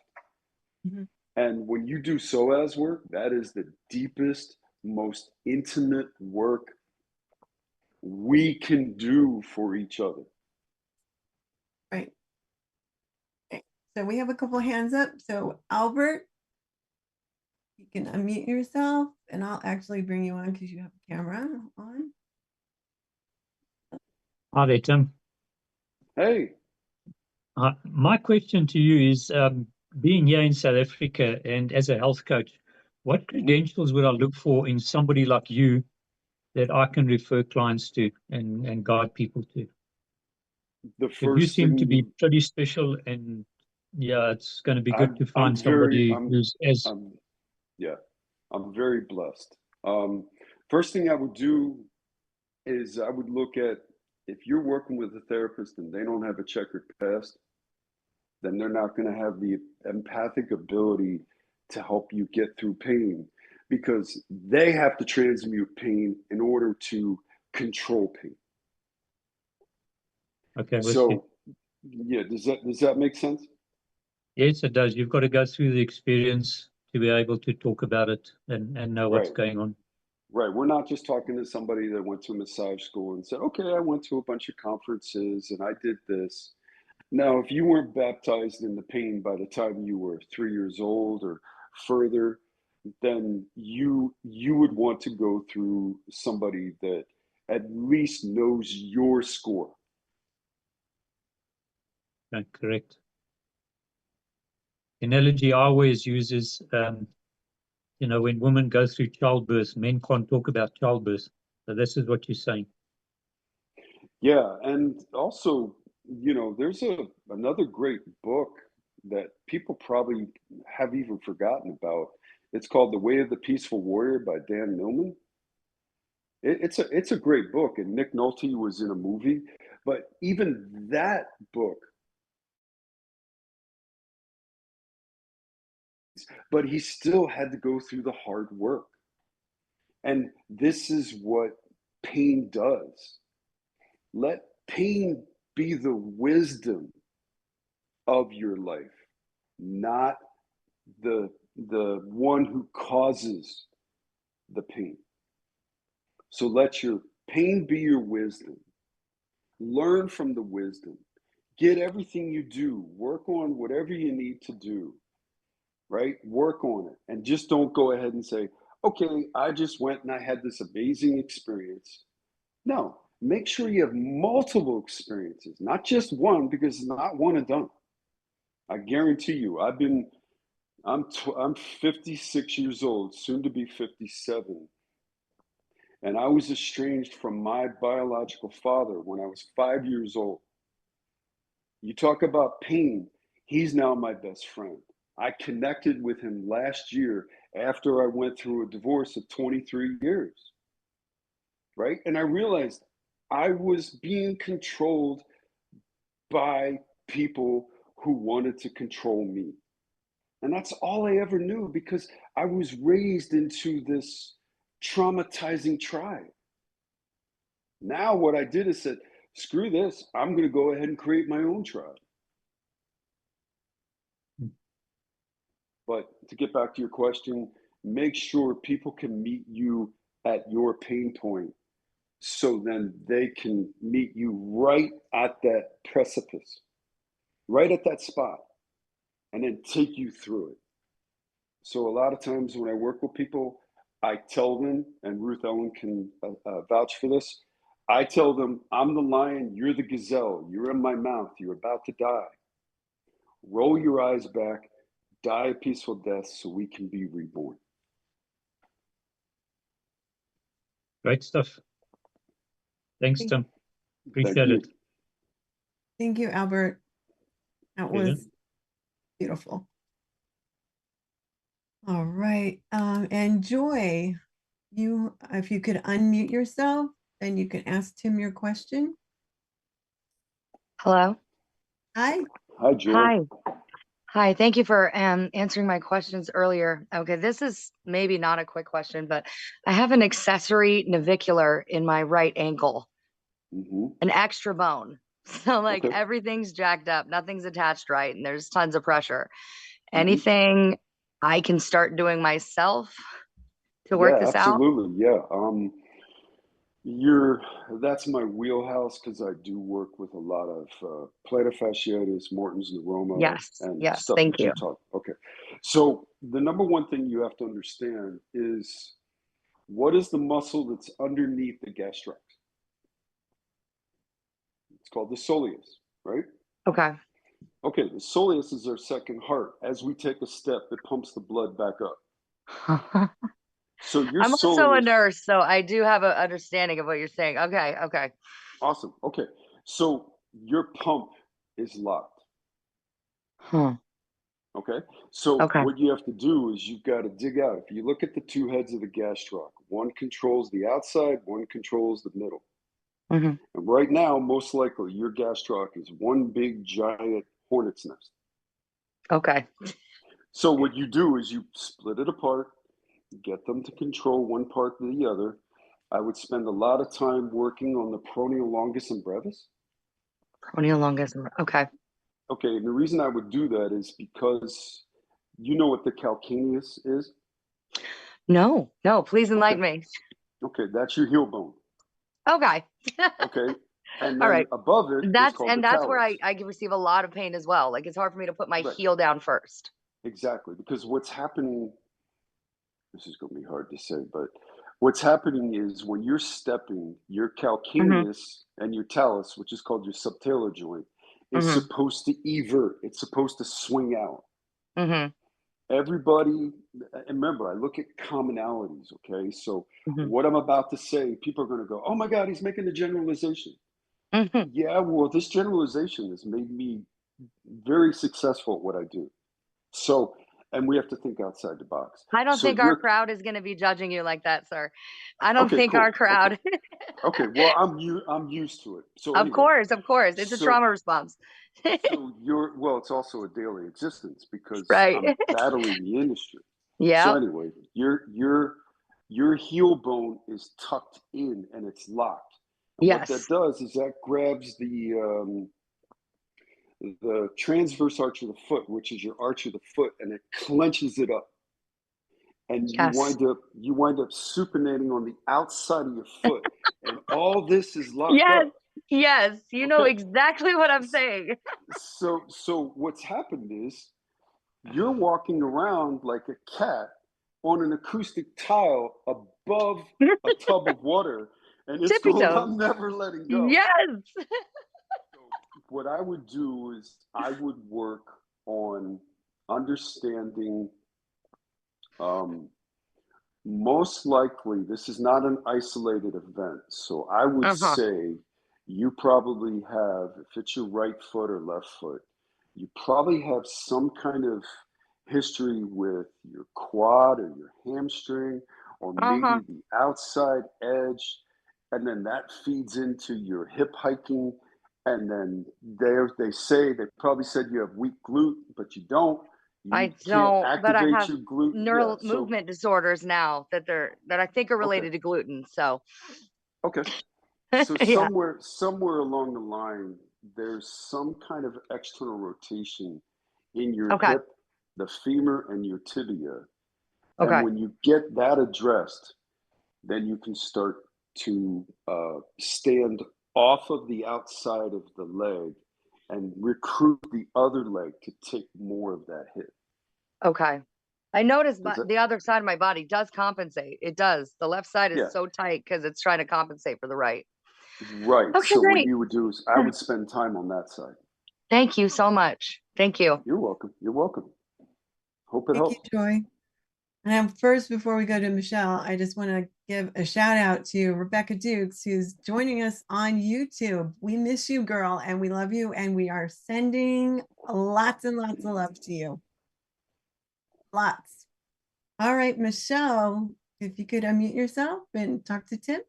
Mhm. And when you do psoas work, that is the deepest, most intimate work we can do for each other. Right. Okay. So we have a couple hands up. So Albert, you can unmute yourself and I'll actually bring you on because you have a camera on. Hi there, Tim. Hey. My question to you is, being here in South Africa and as a health coach, what credentials would I look for in somebody like you that I can refer clients to and guide people to? The Because you first seem thing to be pretty special, and yeah, it's going to be good to find somebody who's as... I'm very blessed. First thing I would do is I would look at, if you're working with a therapist and they don't have a checkered past, then they're not going to have the empathic ability to help you get through pain, because they have to transmute pain in order to control pain. Okay. So, yeah, does that make sense? Yes, it does. You've got to go through the experience to be able to talk about it and know what's going on. Right. We're not just talking to somebody that went to a massage school and said, okay, I went to a bunch of conferences and I did this. Now, if you weren't baptized in the pain by the time you were 3 years old or further, then you would want to go through somebody that at least knows your score. Okay, correct. The analogy I always use is, you know, when women go through childbirth, men can't talk about childbirth. So this is what you're saying. Yeah, and also, you know, there's another great book that people probably have even forgotten about. It's called The Way of the Peaceful Warrior by Dan Millman. It's a great book, and Nick Nolte was in a movie, but even that book, but he still had to go through the hard work. And this is what pain does. Let pain be the wisdom of your life, not the one who causes the pain. So let your pain be your wisdom. Learn from the wisdom. Get everything you do. Work on whatever you need to do, right? Work on it. And just don't go ahead and say, okay, I just went and I had this amazing experience. No, make sure you have multiple experiences, not just one, because it's not one and done. I guarantee you, I'm 56 years old, soon to be 57. And I was estranged from my biological father when I was 5 years old. You talk about pain, he's now my best friend. I connected with him last year after I went through a divorce of 23 years, right? And I realized I was being controlled by people who wanted to control me. And that's all I ever knew because I was raised into this traumatizing tribe. Now, what I did is said, screw this, I'm going to go ahead and create my own tribe. But to get back to your question, make sure people can meet you at your pain point so then they can meet you right at that precipice, right at that spot, and then take you through it. So a lot of times when I work with people, I tell them, and Ruth Ellen can vouch for this, I tell them, I'm the lion, you're the gazelle, you're in my mouth, you're about to die. Roll your eyes back, die a peaceful death so we can be reborn. Great stuff. Thanks, Tim. Appreciate Thank you. it. Thank you, Albert. That Okay, was beautiful. All right. And Joy, if you could unmute yourself, then you can ask Tim your question. Hello. Hi. Hi, Joy. Hi. Hi. Thank you for answering my questions earlier. Okay, this is maybe not a quick question, but I have an accessory navicular in my right ankle, an extra bone. So like Okay. everything's jacked up, nothing's attached right, and there's tons of pressure. Anything I can start doing myself to work Yeah, this out? absolutely. Yeah. That's my wheelhouse because I do work with a lot of plantar fasciitis, Morton's neuroma, Yes. and Yes. stuff Thank that you you. talk. Okay. So the number one thing you have to understand is what is the muscle that's underneath the gastroc? It's called the soleus, right? Okay. Okay, the soleus is our second heart. As we take a step, it pumps the blood back up. So your I'm also a soleus, nurse, so I do have an understanding of what you're saying. Okay. Okay. awesome. Okay, so your pump is locked. Huh. Okay, so Okay. what you have to do is you've got to dig out. If you look at the two heads of the gastroc, one controls the outside, one controls the middle. Mhm. And right now, most likely, your gastroc is one big giant hornet's nest. Okay. So what you do is you split it apart, get them to control one part or the other. I would spend a lot of time working on the peroneal longus and brevis. Peroneal longus. Okay. Okay, and the reason I would do that is because you know what the calcaneus is? No, please Okay, enlighten me. okay, that's your heel bone. Okay. Okay, and All then right. above it is called the That's where talus. I can receive a lot of pain as well. Like it's hard for me to put my Right, heel down first. exactly, because what's happening, this is going to be hard to say, but what's happening is when you're stepping, your Mm-hmm. calcaneus and your talus, which is called your subtalar joint, is Mm-hmm. supposed to evert. It's supposed to swing out. Mm-hmm. Everybody, and remember, I look at commonalities, okay? So Mm-hmm. what I'm about to say, people are going to go, oh my God, he's making a generalization. Mm-hmm. Yeah, well, this generalization has made me very successful at what I do. So, and we have to think outside the box. I don't So think our you're, crowd is going to be judging you like that, sir. I don't okay, think our cool. Okay. crowd. Okay. Well, I'm used to it. So Of anyway, course. It's a so trauma response. well, it's also a daily existence because Right. I'm battling the industry. So Yeah. anyway, your heel bone is tucked in and it's locked. And what that Yes. does is that grabs the transverse arch of the foot, which is your arch of the foot, and it clenches it up. And you Yes. wind up supinating on the outside of your foot, and all this is locked Yes. up. Yes. You know Okay. exactly what I'm saying. So what's happened is you're walking around like a cat on an acoustic tile above a tub of water, and it's Tippy going, toe. I'm never letting go. Yes. So what I would do is I would work on understanding, most likely this is not an isolated event. So I would Uh-huh. say you probably have, if it's your right foot or left foot, you probably have some kind of history with your quad or your hamstring, or Uh-huh. maybe the outside edge, and then that feeds into your hip hiking. And then they say, they probably said you have weak glute, but you don't. You I can't don't, but I activate have your glute. neural Yeah, so movement disorders now that I think are okay, related to gluten. So okay. So yeah. somewhere along the line, there's some kind of external rotation in your Okay. hip, the femur, and your tibia. And Okay. when you get that addressed, then you can start to stand off of the outside of the leg and recruit the other leg to take more of that hit. Okay. I noticed Does that? the other side of my body does compensate. It does. The left side Yeah, is so tight because it's trying to compensate for the right. right. Okay, So what great. you would do is I would spend time on that side. Thank you so much. Thank you. You're welcome. You're welcome. Hope it Thank you, helps. Joy. And first, before we go to Michelle, I just want to give a shout out to Rebecca Dukes, who's joining us on YouTube. We miss you, girl, and we love you, and we are sending lots and lots of love to you. Lots. All right, Michelle, if you could unmute yourself and talk to Tim.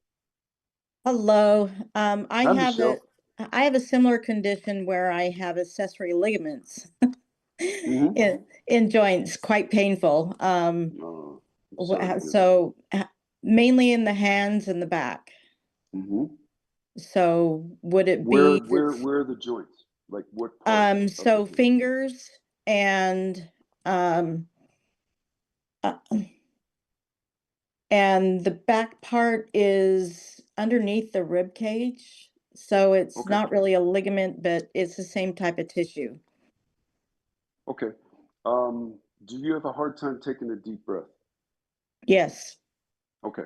Hello. I Hi, have Michelle. a similar condition where I have accessory ligaments Mm-hmm. in joints, quite painful. Oh, I'm sorry to hear that. So mainly in the hands and the back. Mm-hmm. So would it Where be are the joints? Like what part of the so joint? fingers and uh, and the back part is underneath the rib cage. So it's Okay. not really a ligament, but it's the same type of tissue. Okay. Do you have a hard time taking a deep breath? Yes. Okay.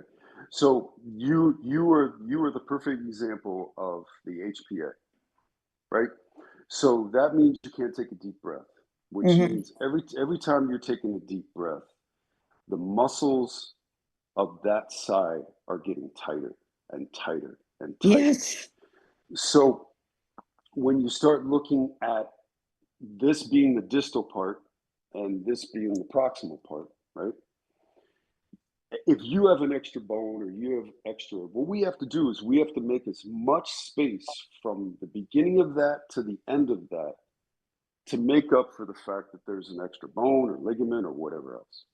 So you were the perfect example of the HPA, right? So that means you can't take a deep breath, which Hmm. means every time you're taking a deep breath, the muscles of that side are getting tighter and tighter and tighter. Yes. So when you start looking at this being the distal part and this being the proximal part, right? If you have an extra bone or you have extra, what we have to do is we have to make as much space from the beginning of that to the end of that to make up for the fact that there's an extra bone or ligament or whatever else.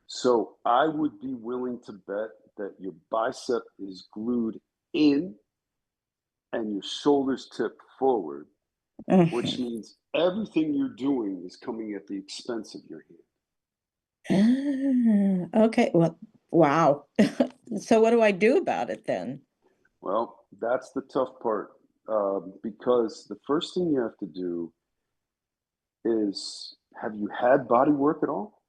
So I would be willing to bet that your bicep is glued in and your shoulders tip forward, which means everything you're doing is coming at the expense of your hand. Okay. Well, wow. So what do I do about it then? Well, that's the tough part, because the first thing you have to do is, have you had body work at all?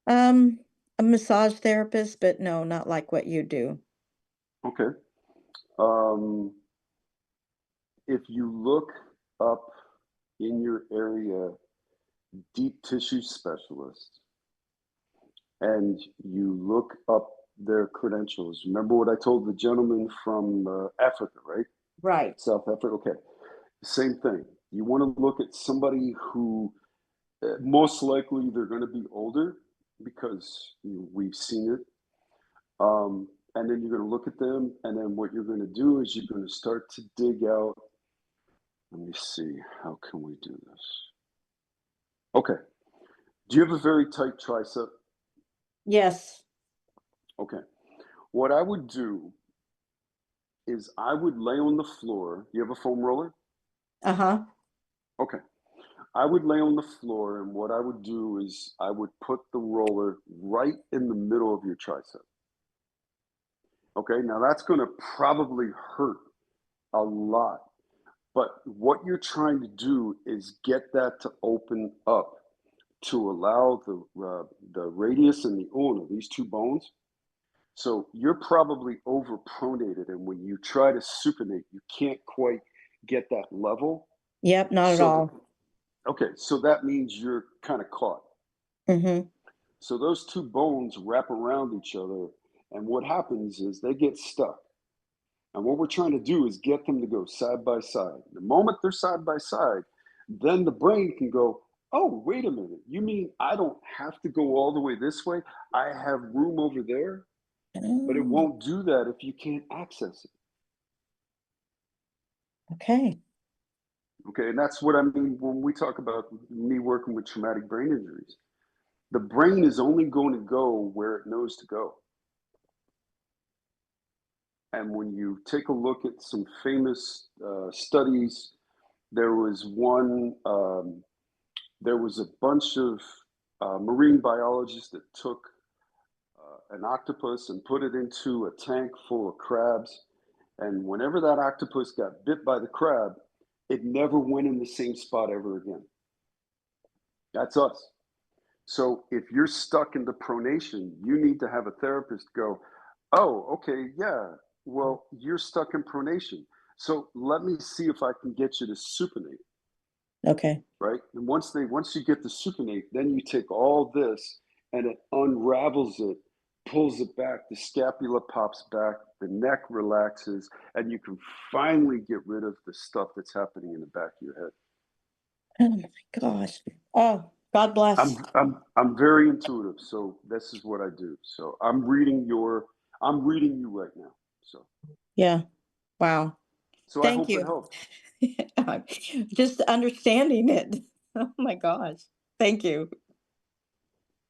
A massage therapist, but no, not like what you do. Okay. Um, if you look up in your area deep tissue specialists and you look up their credentials, remember what I told the gentleman from Africa, right? Right. South Africa. Okay. Same thing. You want to look at somebody who most likely they're going to be older because we've seen it. And then you're going to look at them, and then what you're going to do is you're going to start to dig out. Let me see, how can we do this? Okay. Do you have a very tight tricep? Yes. Okay. What I would do is I would lay on the floor. You have a foam roller? Uh-huh. Okay. I would lay on the floor, and what I would do is I would put the roller right in the middle of your tricep. Okay, now that's going to probably hurt a lot, but what you're trying to do is get that to open up to allow the radius and the ulna, these two bones. So you're probably overpronated, and when you try to supinate, you can't quite get that level. Yep, not at all. Okay, so that means you're kind of caught. Mm-hmm. So those two bones wrap around each other, and what happens is they get stuck. And what we're trying to do is get them to go side by side. The moment they're side by side, then the brain can go, oh, wait a minute. You mean I don't have to go all the way this way? I have room over there, but it won't do that if you can't access it. Okay. Okay, and that's what I mean when we talk about me working with traumatic brain injuries. The brain is only going to go where it knows to go. And when you take a look at some famous studies, there was a bunch of marine biologists that took an octopus and put it into a tank full of crabs. And whenever that octopus got bit by the crab, it never went in the same spot ever again. That's us. So if you're stuck in the pronation, you need to have a therapist go, oh, okay, yeah, well, you're stuck in pronation. So let me see if I can get you to supinate. Okay. Right? And once you get the supinate, then you take all this and it unravels it, pulls it back, the scapula pops back, the neck relaxes, and you can finally get rid of the stuff that's happening in the back of your head. Oh my gosh. Oh, God bless. I'm very intuitive, so this is what I do. So I'm reading you right now. So Yeah. Wow. so Thank I you. hope it helped. Just understanding it. Oh my gosh. Thank you.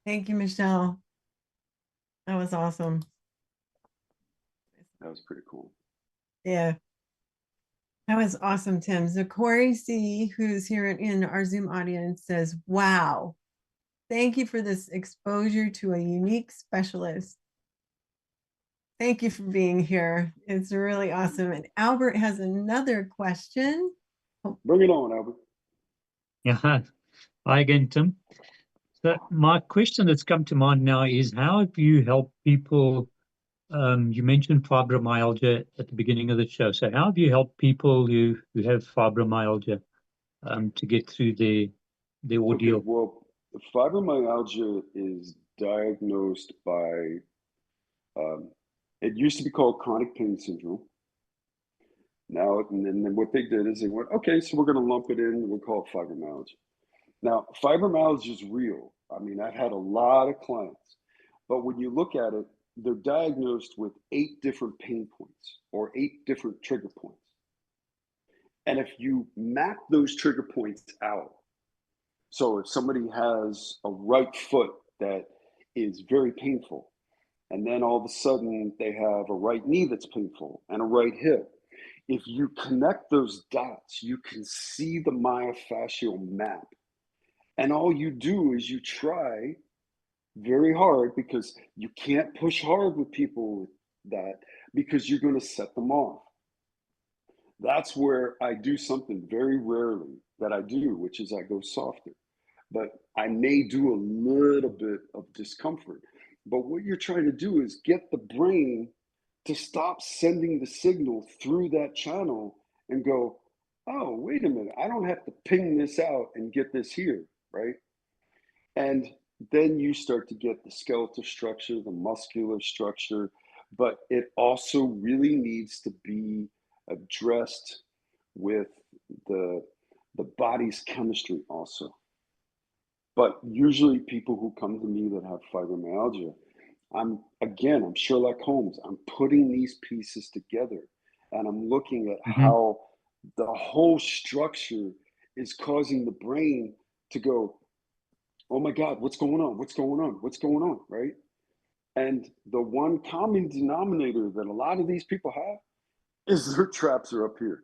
Thank you, Michelle. That was awesome. That was pretty cool. Yeah. That was awesome, Tim. So Corey C., who's here in our Zoom audience, says, wow, thank you for this exposure to a unique specialist. Thank you for being here. It's really awesome. And Albert has another question. Bring it on, Albert. Yeah. Hi again, Tim. So my question that's come to mind now is, how have you helped people? You mentioned fibromyalgia at the beginning of the show. So how have you helped people who have fibromyalgia to get through their ordeal? Okay, well, fibromyalgia is diagnosed by, it used to be called chronic pain syndrome. Now, and then what they did is they went, okay, so we're going to lump it in, we'll call it fibromyalgia. Now, fibromyalgia is real. I mean, I've had a lot of clients, but when you look at it, they're diagnosed with 8 different pain points or 8 different trigger points. And if you map those trigger points out, so if somebody has a right foot that is very painful, and then all of a sudden they have a right knee that's painful and a right hip, if you connect those dots, you can see the myofascial map. And all you do is you try very hard, because you can't push hard with people with that, because you're going to set them off. That's where I do something very rarely that I do, which is I go softer. But I may do a little bit of discomfort. But what you're trying to do is get the brain to stop sending the signal through that channel and go, oh, wait a minute, I don't have to ping this out and get this here, right? And then you start to get the skeletal structure, the muscular structure, but it also really needs to be addressed with the body's chemistry also. But usually people who come to me that have fibromyalgia, I'm Sherlock Holmes. I'm putting these pieces together and I'm looking at how the whole structure is causing the brain to go, oh my God, what's going on? What's going on? What's going on? Right? And the one common denominator that a lot of these people have is their traps are up here.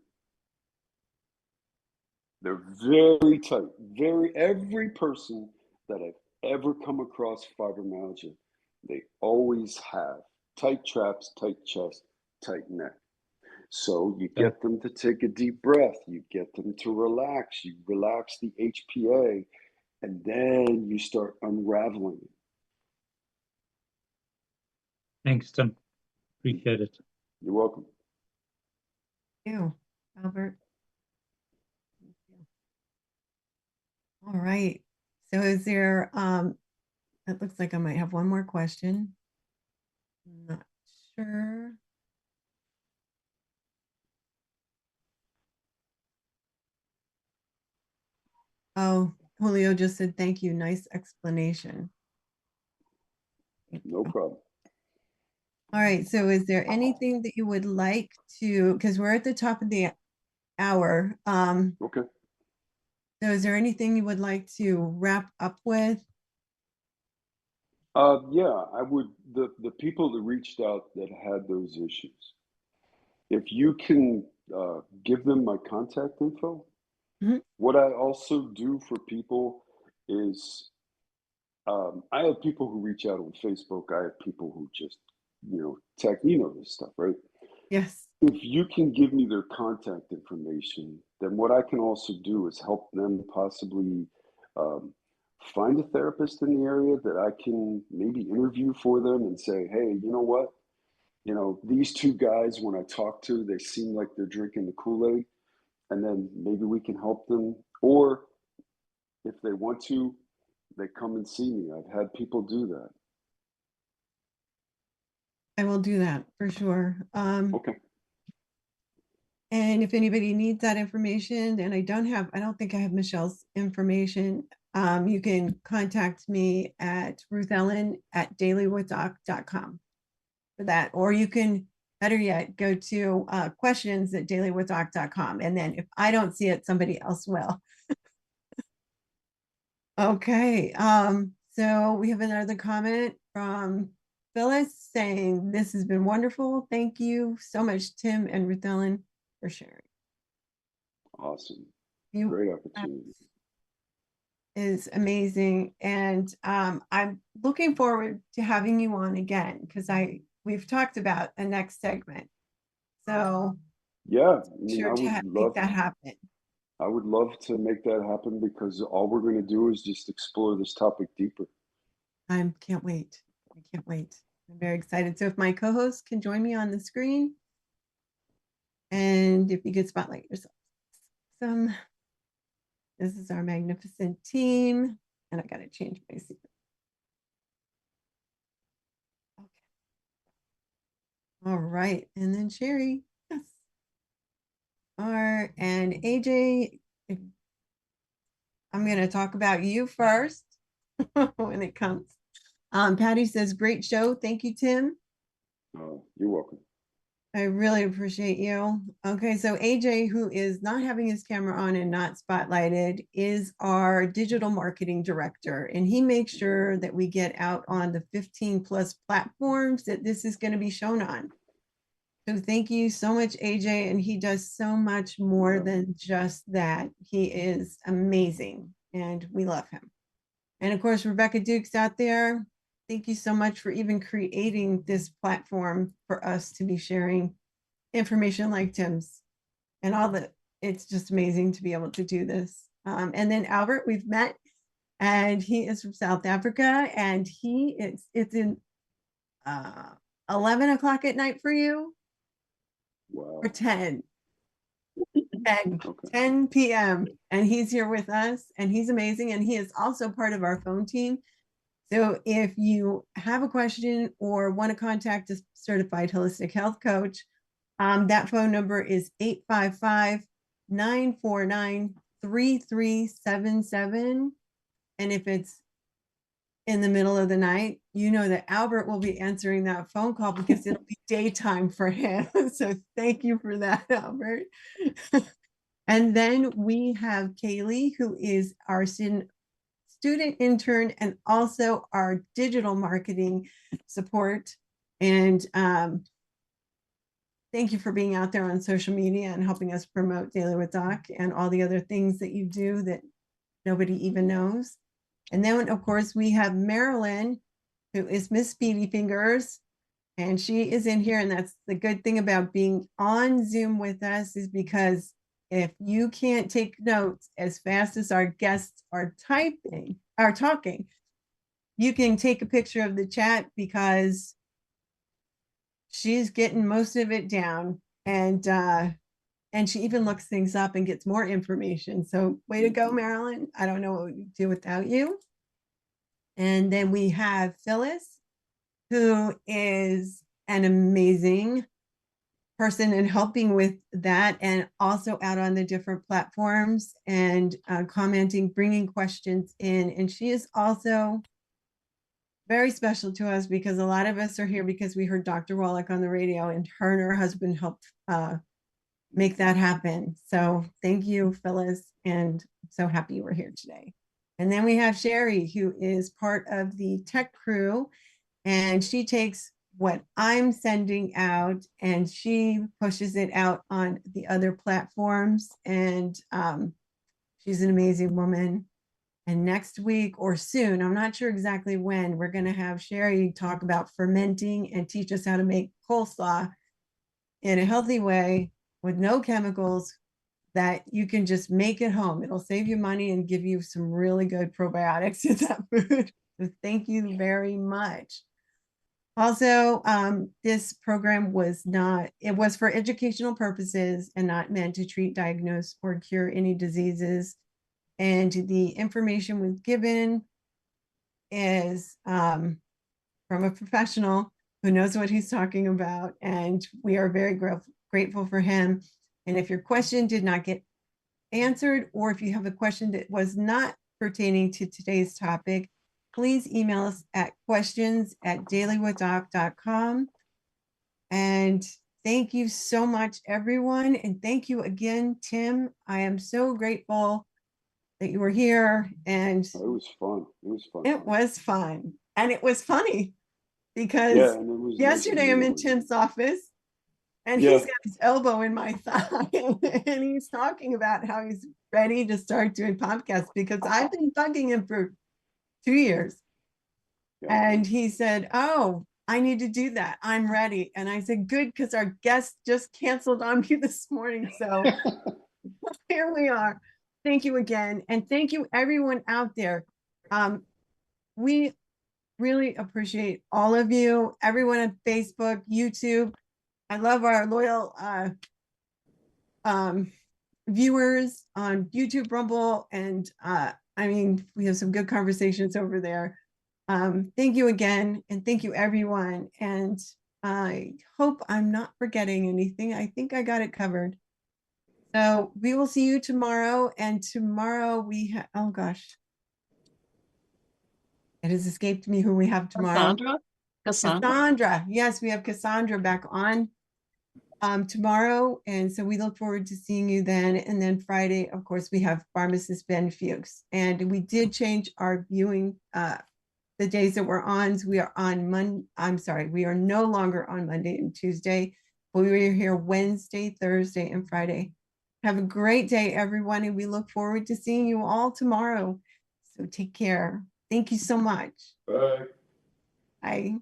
They're very tight. Every person that I've ever come across fibromyalgia, they always have tight traps, tight chest, tight neck. So you get them to take a deep breath, you get them to relax, you relax the HPA, And then you start unraveling it. Thanks, Tim. Appreciate it. You're welcome. Thank you, Albert. Thank you. All right. So is there, it looks like I might have one more question. Not sure. Oh, Julio just said, thank you. Nice explanation. Thank No you. problem. All right. So is there anything that you would like to, because we're at the top of the hour. Okay. So is there anything you would like to wrap up with? Yeah, I would, the people that reached out that had those issues, if you can give them my contact info. Mhm. What I also do for people is I have people who reach out on Facebook. I have people who just, tech, this stuff, right? Yes. If you can give me their contact information, then what I can also do is help them possibly um, find a therapist in the area that I can maybe interview for them and say, hey, you know what? These two guys, when I talk to, they seem like they're drinking the Kool-Aid, and then maybe we can help them. Or if they want to, they come and see me. I've had people do that. I will do that for sure. Okay. And if anybody needs that information, and I don't think I have Michelle's information, you can contact me at ruthellen@dailywithdoc.com for that. Or you can, better yet, go to questions@dailywithdoc.com. And then if I don't see it, somebody else will. Okay. So we have another comment from Phyllis saying, this has been wonderful. Thank you so much, Tim and Ruth Ellen, for sharing. Awesome. You Great opportunity. is amazing. And I'm looking forward to having you on again, because we've talked about a next segment. So Yeah, sure to make that happen. I would love to make that happen, because all we're going to do is just explore this topic deeper. I can't wait. I can't wait. I'm very excited. So if my co-host can join me on the screen, and if you could spotlight yourself. This is our magnificent team. And I got to change my seat. Okay. All right. And then Sherry. Yes. And AJ, I'm going to talk about you first when it comes. Patty says, great show. Thank you, Tim. You're welcome. I really appreciate you. Okay, so AJ, who is not having his camera on and not spotlighted, is our digital marketing director, and he makes sure that we get out on the 15 plus platforms that this is going to be shown on. So thank you so much, AJ, and he does so much more than just that. He is amazing, and we love him. And of course, Rebecca Duke's out there. Thank you so much for even creating this platform for us to be sharing information like Tim's and all that. It's just amazing to be able to do this. And then Albert, we've met, and he is from South Africa, and it's in 11 o'clock at night for you. Wow. Or 10. Okay. 10 p.m. And he's here with us, and he's amazing. And he is also part of our phone team. So if you have a question or want to contact a certified holistic health coach, that phone number is 855-949-3377. And if it's in the middle of the night, you know that Albert will be answering that phone call, because it'll be daytime for him. So thank you for that, Albert. And then we have Kaylee, who is our student intern and also our digital marketing support. And thank you for being out there on social media and helping us promote Daily with Doc and all the other things that you do that nobody even knows. And then, of course, we have Marilyn, who is Miss Speedy Fingers, and she is in here. And that's the good thing about being on Zoom with us, is because if you can't take notes as fast as our guests are talking, you can take a picture of the chat because she's getting most of it down, and she even looks things up and gets more information. So way to go, Marilyn. I don't know what we'd do without you. And then we have Phyllis, who is an amazing person in helping with that, and also out on the different platforms and commenting, bringing questions in. And she is also very special to us because a lot of us are here because we heard Dr. Wallach on the radio, and her husband helped make that happen. So thank you, Phyllis, and I'm so happy you were here today. And then we have Sherry, who is part of the tech crew, and she takes what I'm sending out and she pushes it out on the other platforms. And she's an amazing woman. And next week or soon, I'm not sure exactly when, we're going to have Sherry talk about fermenting and teach us how to make coleslaw in a healthy way with no chemicals that you can just make at home. It'll save you money and give you some really good probiotics in that food. So thank you very much. Also, this program was for educational purposes and not meant to treat, diagnose, or cure any diseases. And the information was given is from a professional who knows what he's talking about. And we are very grateful for him. And if your question did not get answered, or if you have a question that was not pertaining to today's topic, please email us at questions@dailywithdoc.com. And thank you so much, everyone. And thank you again, Tim. I am so grateful that you were here. And it was fun. It was fun. And it was funny because yesterday I'm in Tim's office and he's got his elbow in my thigh and he's talking about how he's ready to start doing podcasts because I've been bugging him for 2 years. And he said, "Oh, I need to do that. I'm ready." And I said, "Good, because our guest just canceled on me this morning." So here we are. Thank you again. And thank you everyone out there. We really appreciate all of you, everyone on Facebook, YouTube. I love our loyal viewers on YouTube, Rumble, and we have some good conversations over there. Thank you again, and thank you everyone. And I hope I'm not forgetting anything. I think I got it covered. So we will see you tomorrow. And tomorrow we have, oh gosh, it has escaped me who we have tomorrow. Cassandra. Yes, we have Cassandra back on tomorrow. And so we look forward to seeing you then. And then Friday, of course, we have pharmacist Ben Fuchs. And we did change our viewing the days that we're on. So we are on we are no longer on Monday and Tuesday, but we are here Wednesday, Thursday, and Friday. Have a great day, everyone, and we look forward to seeing you all tomorrow. So take care. Thank you so much. Bye. Bye.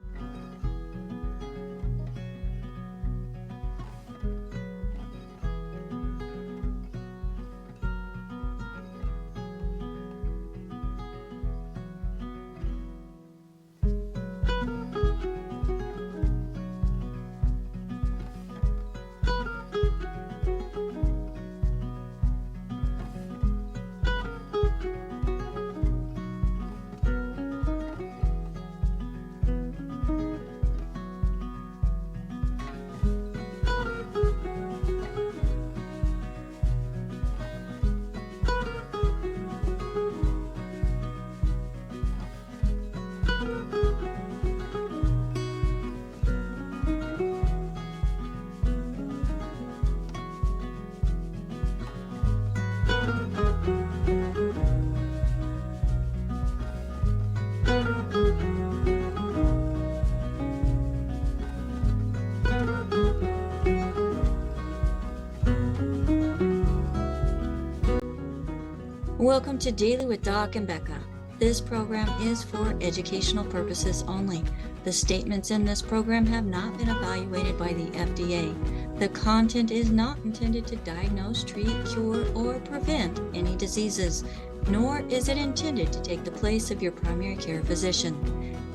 Welcome to Daily with Doc and Becca. This program is for educational purposes only. The statements in this program have not been evaluated by the FDA. The content is not intended to diagnose, treat, cure, or prevent any diseases, nor is it intended to take the place of your primary care physician.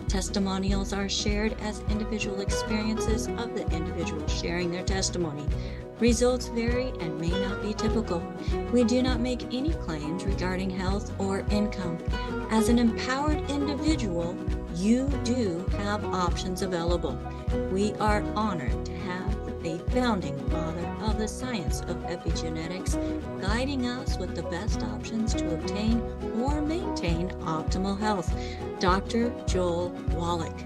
Testimonials are shared as individual experiences of the individual sharing their testimony. Results vary and may not be typical. We do not make any claims regarding health or income. As an empowered individual, you do have options available. We are honored to have a founding father of the science of epigenetics, guiding us with the best options to obtain or maintain optimal health, Dr. Joel Wallach.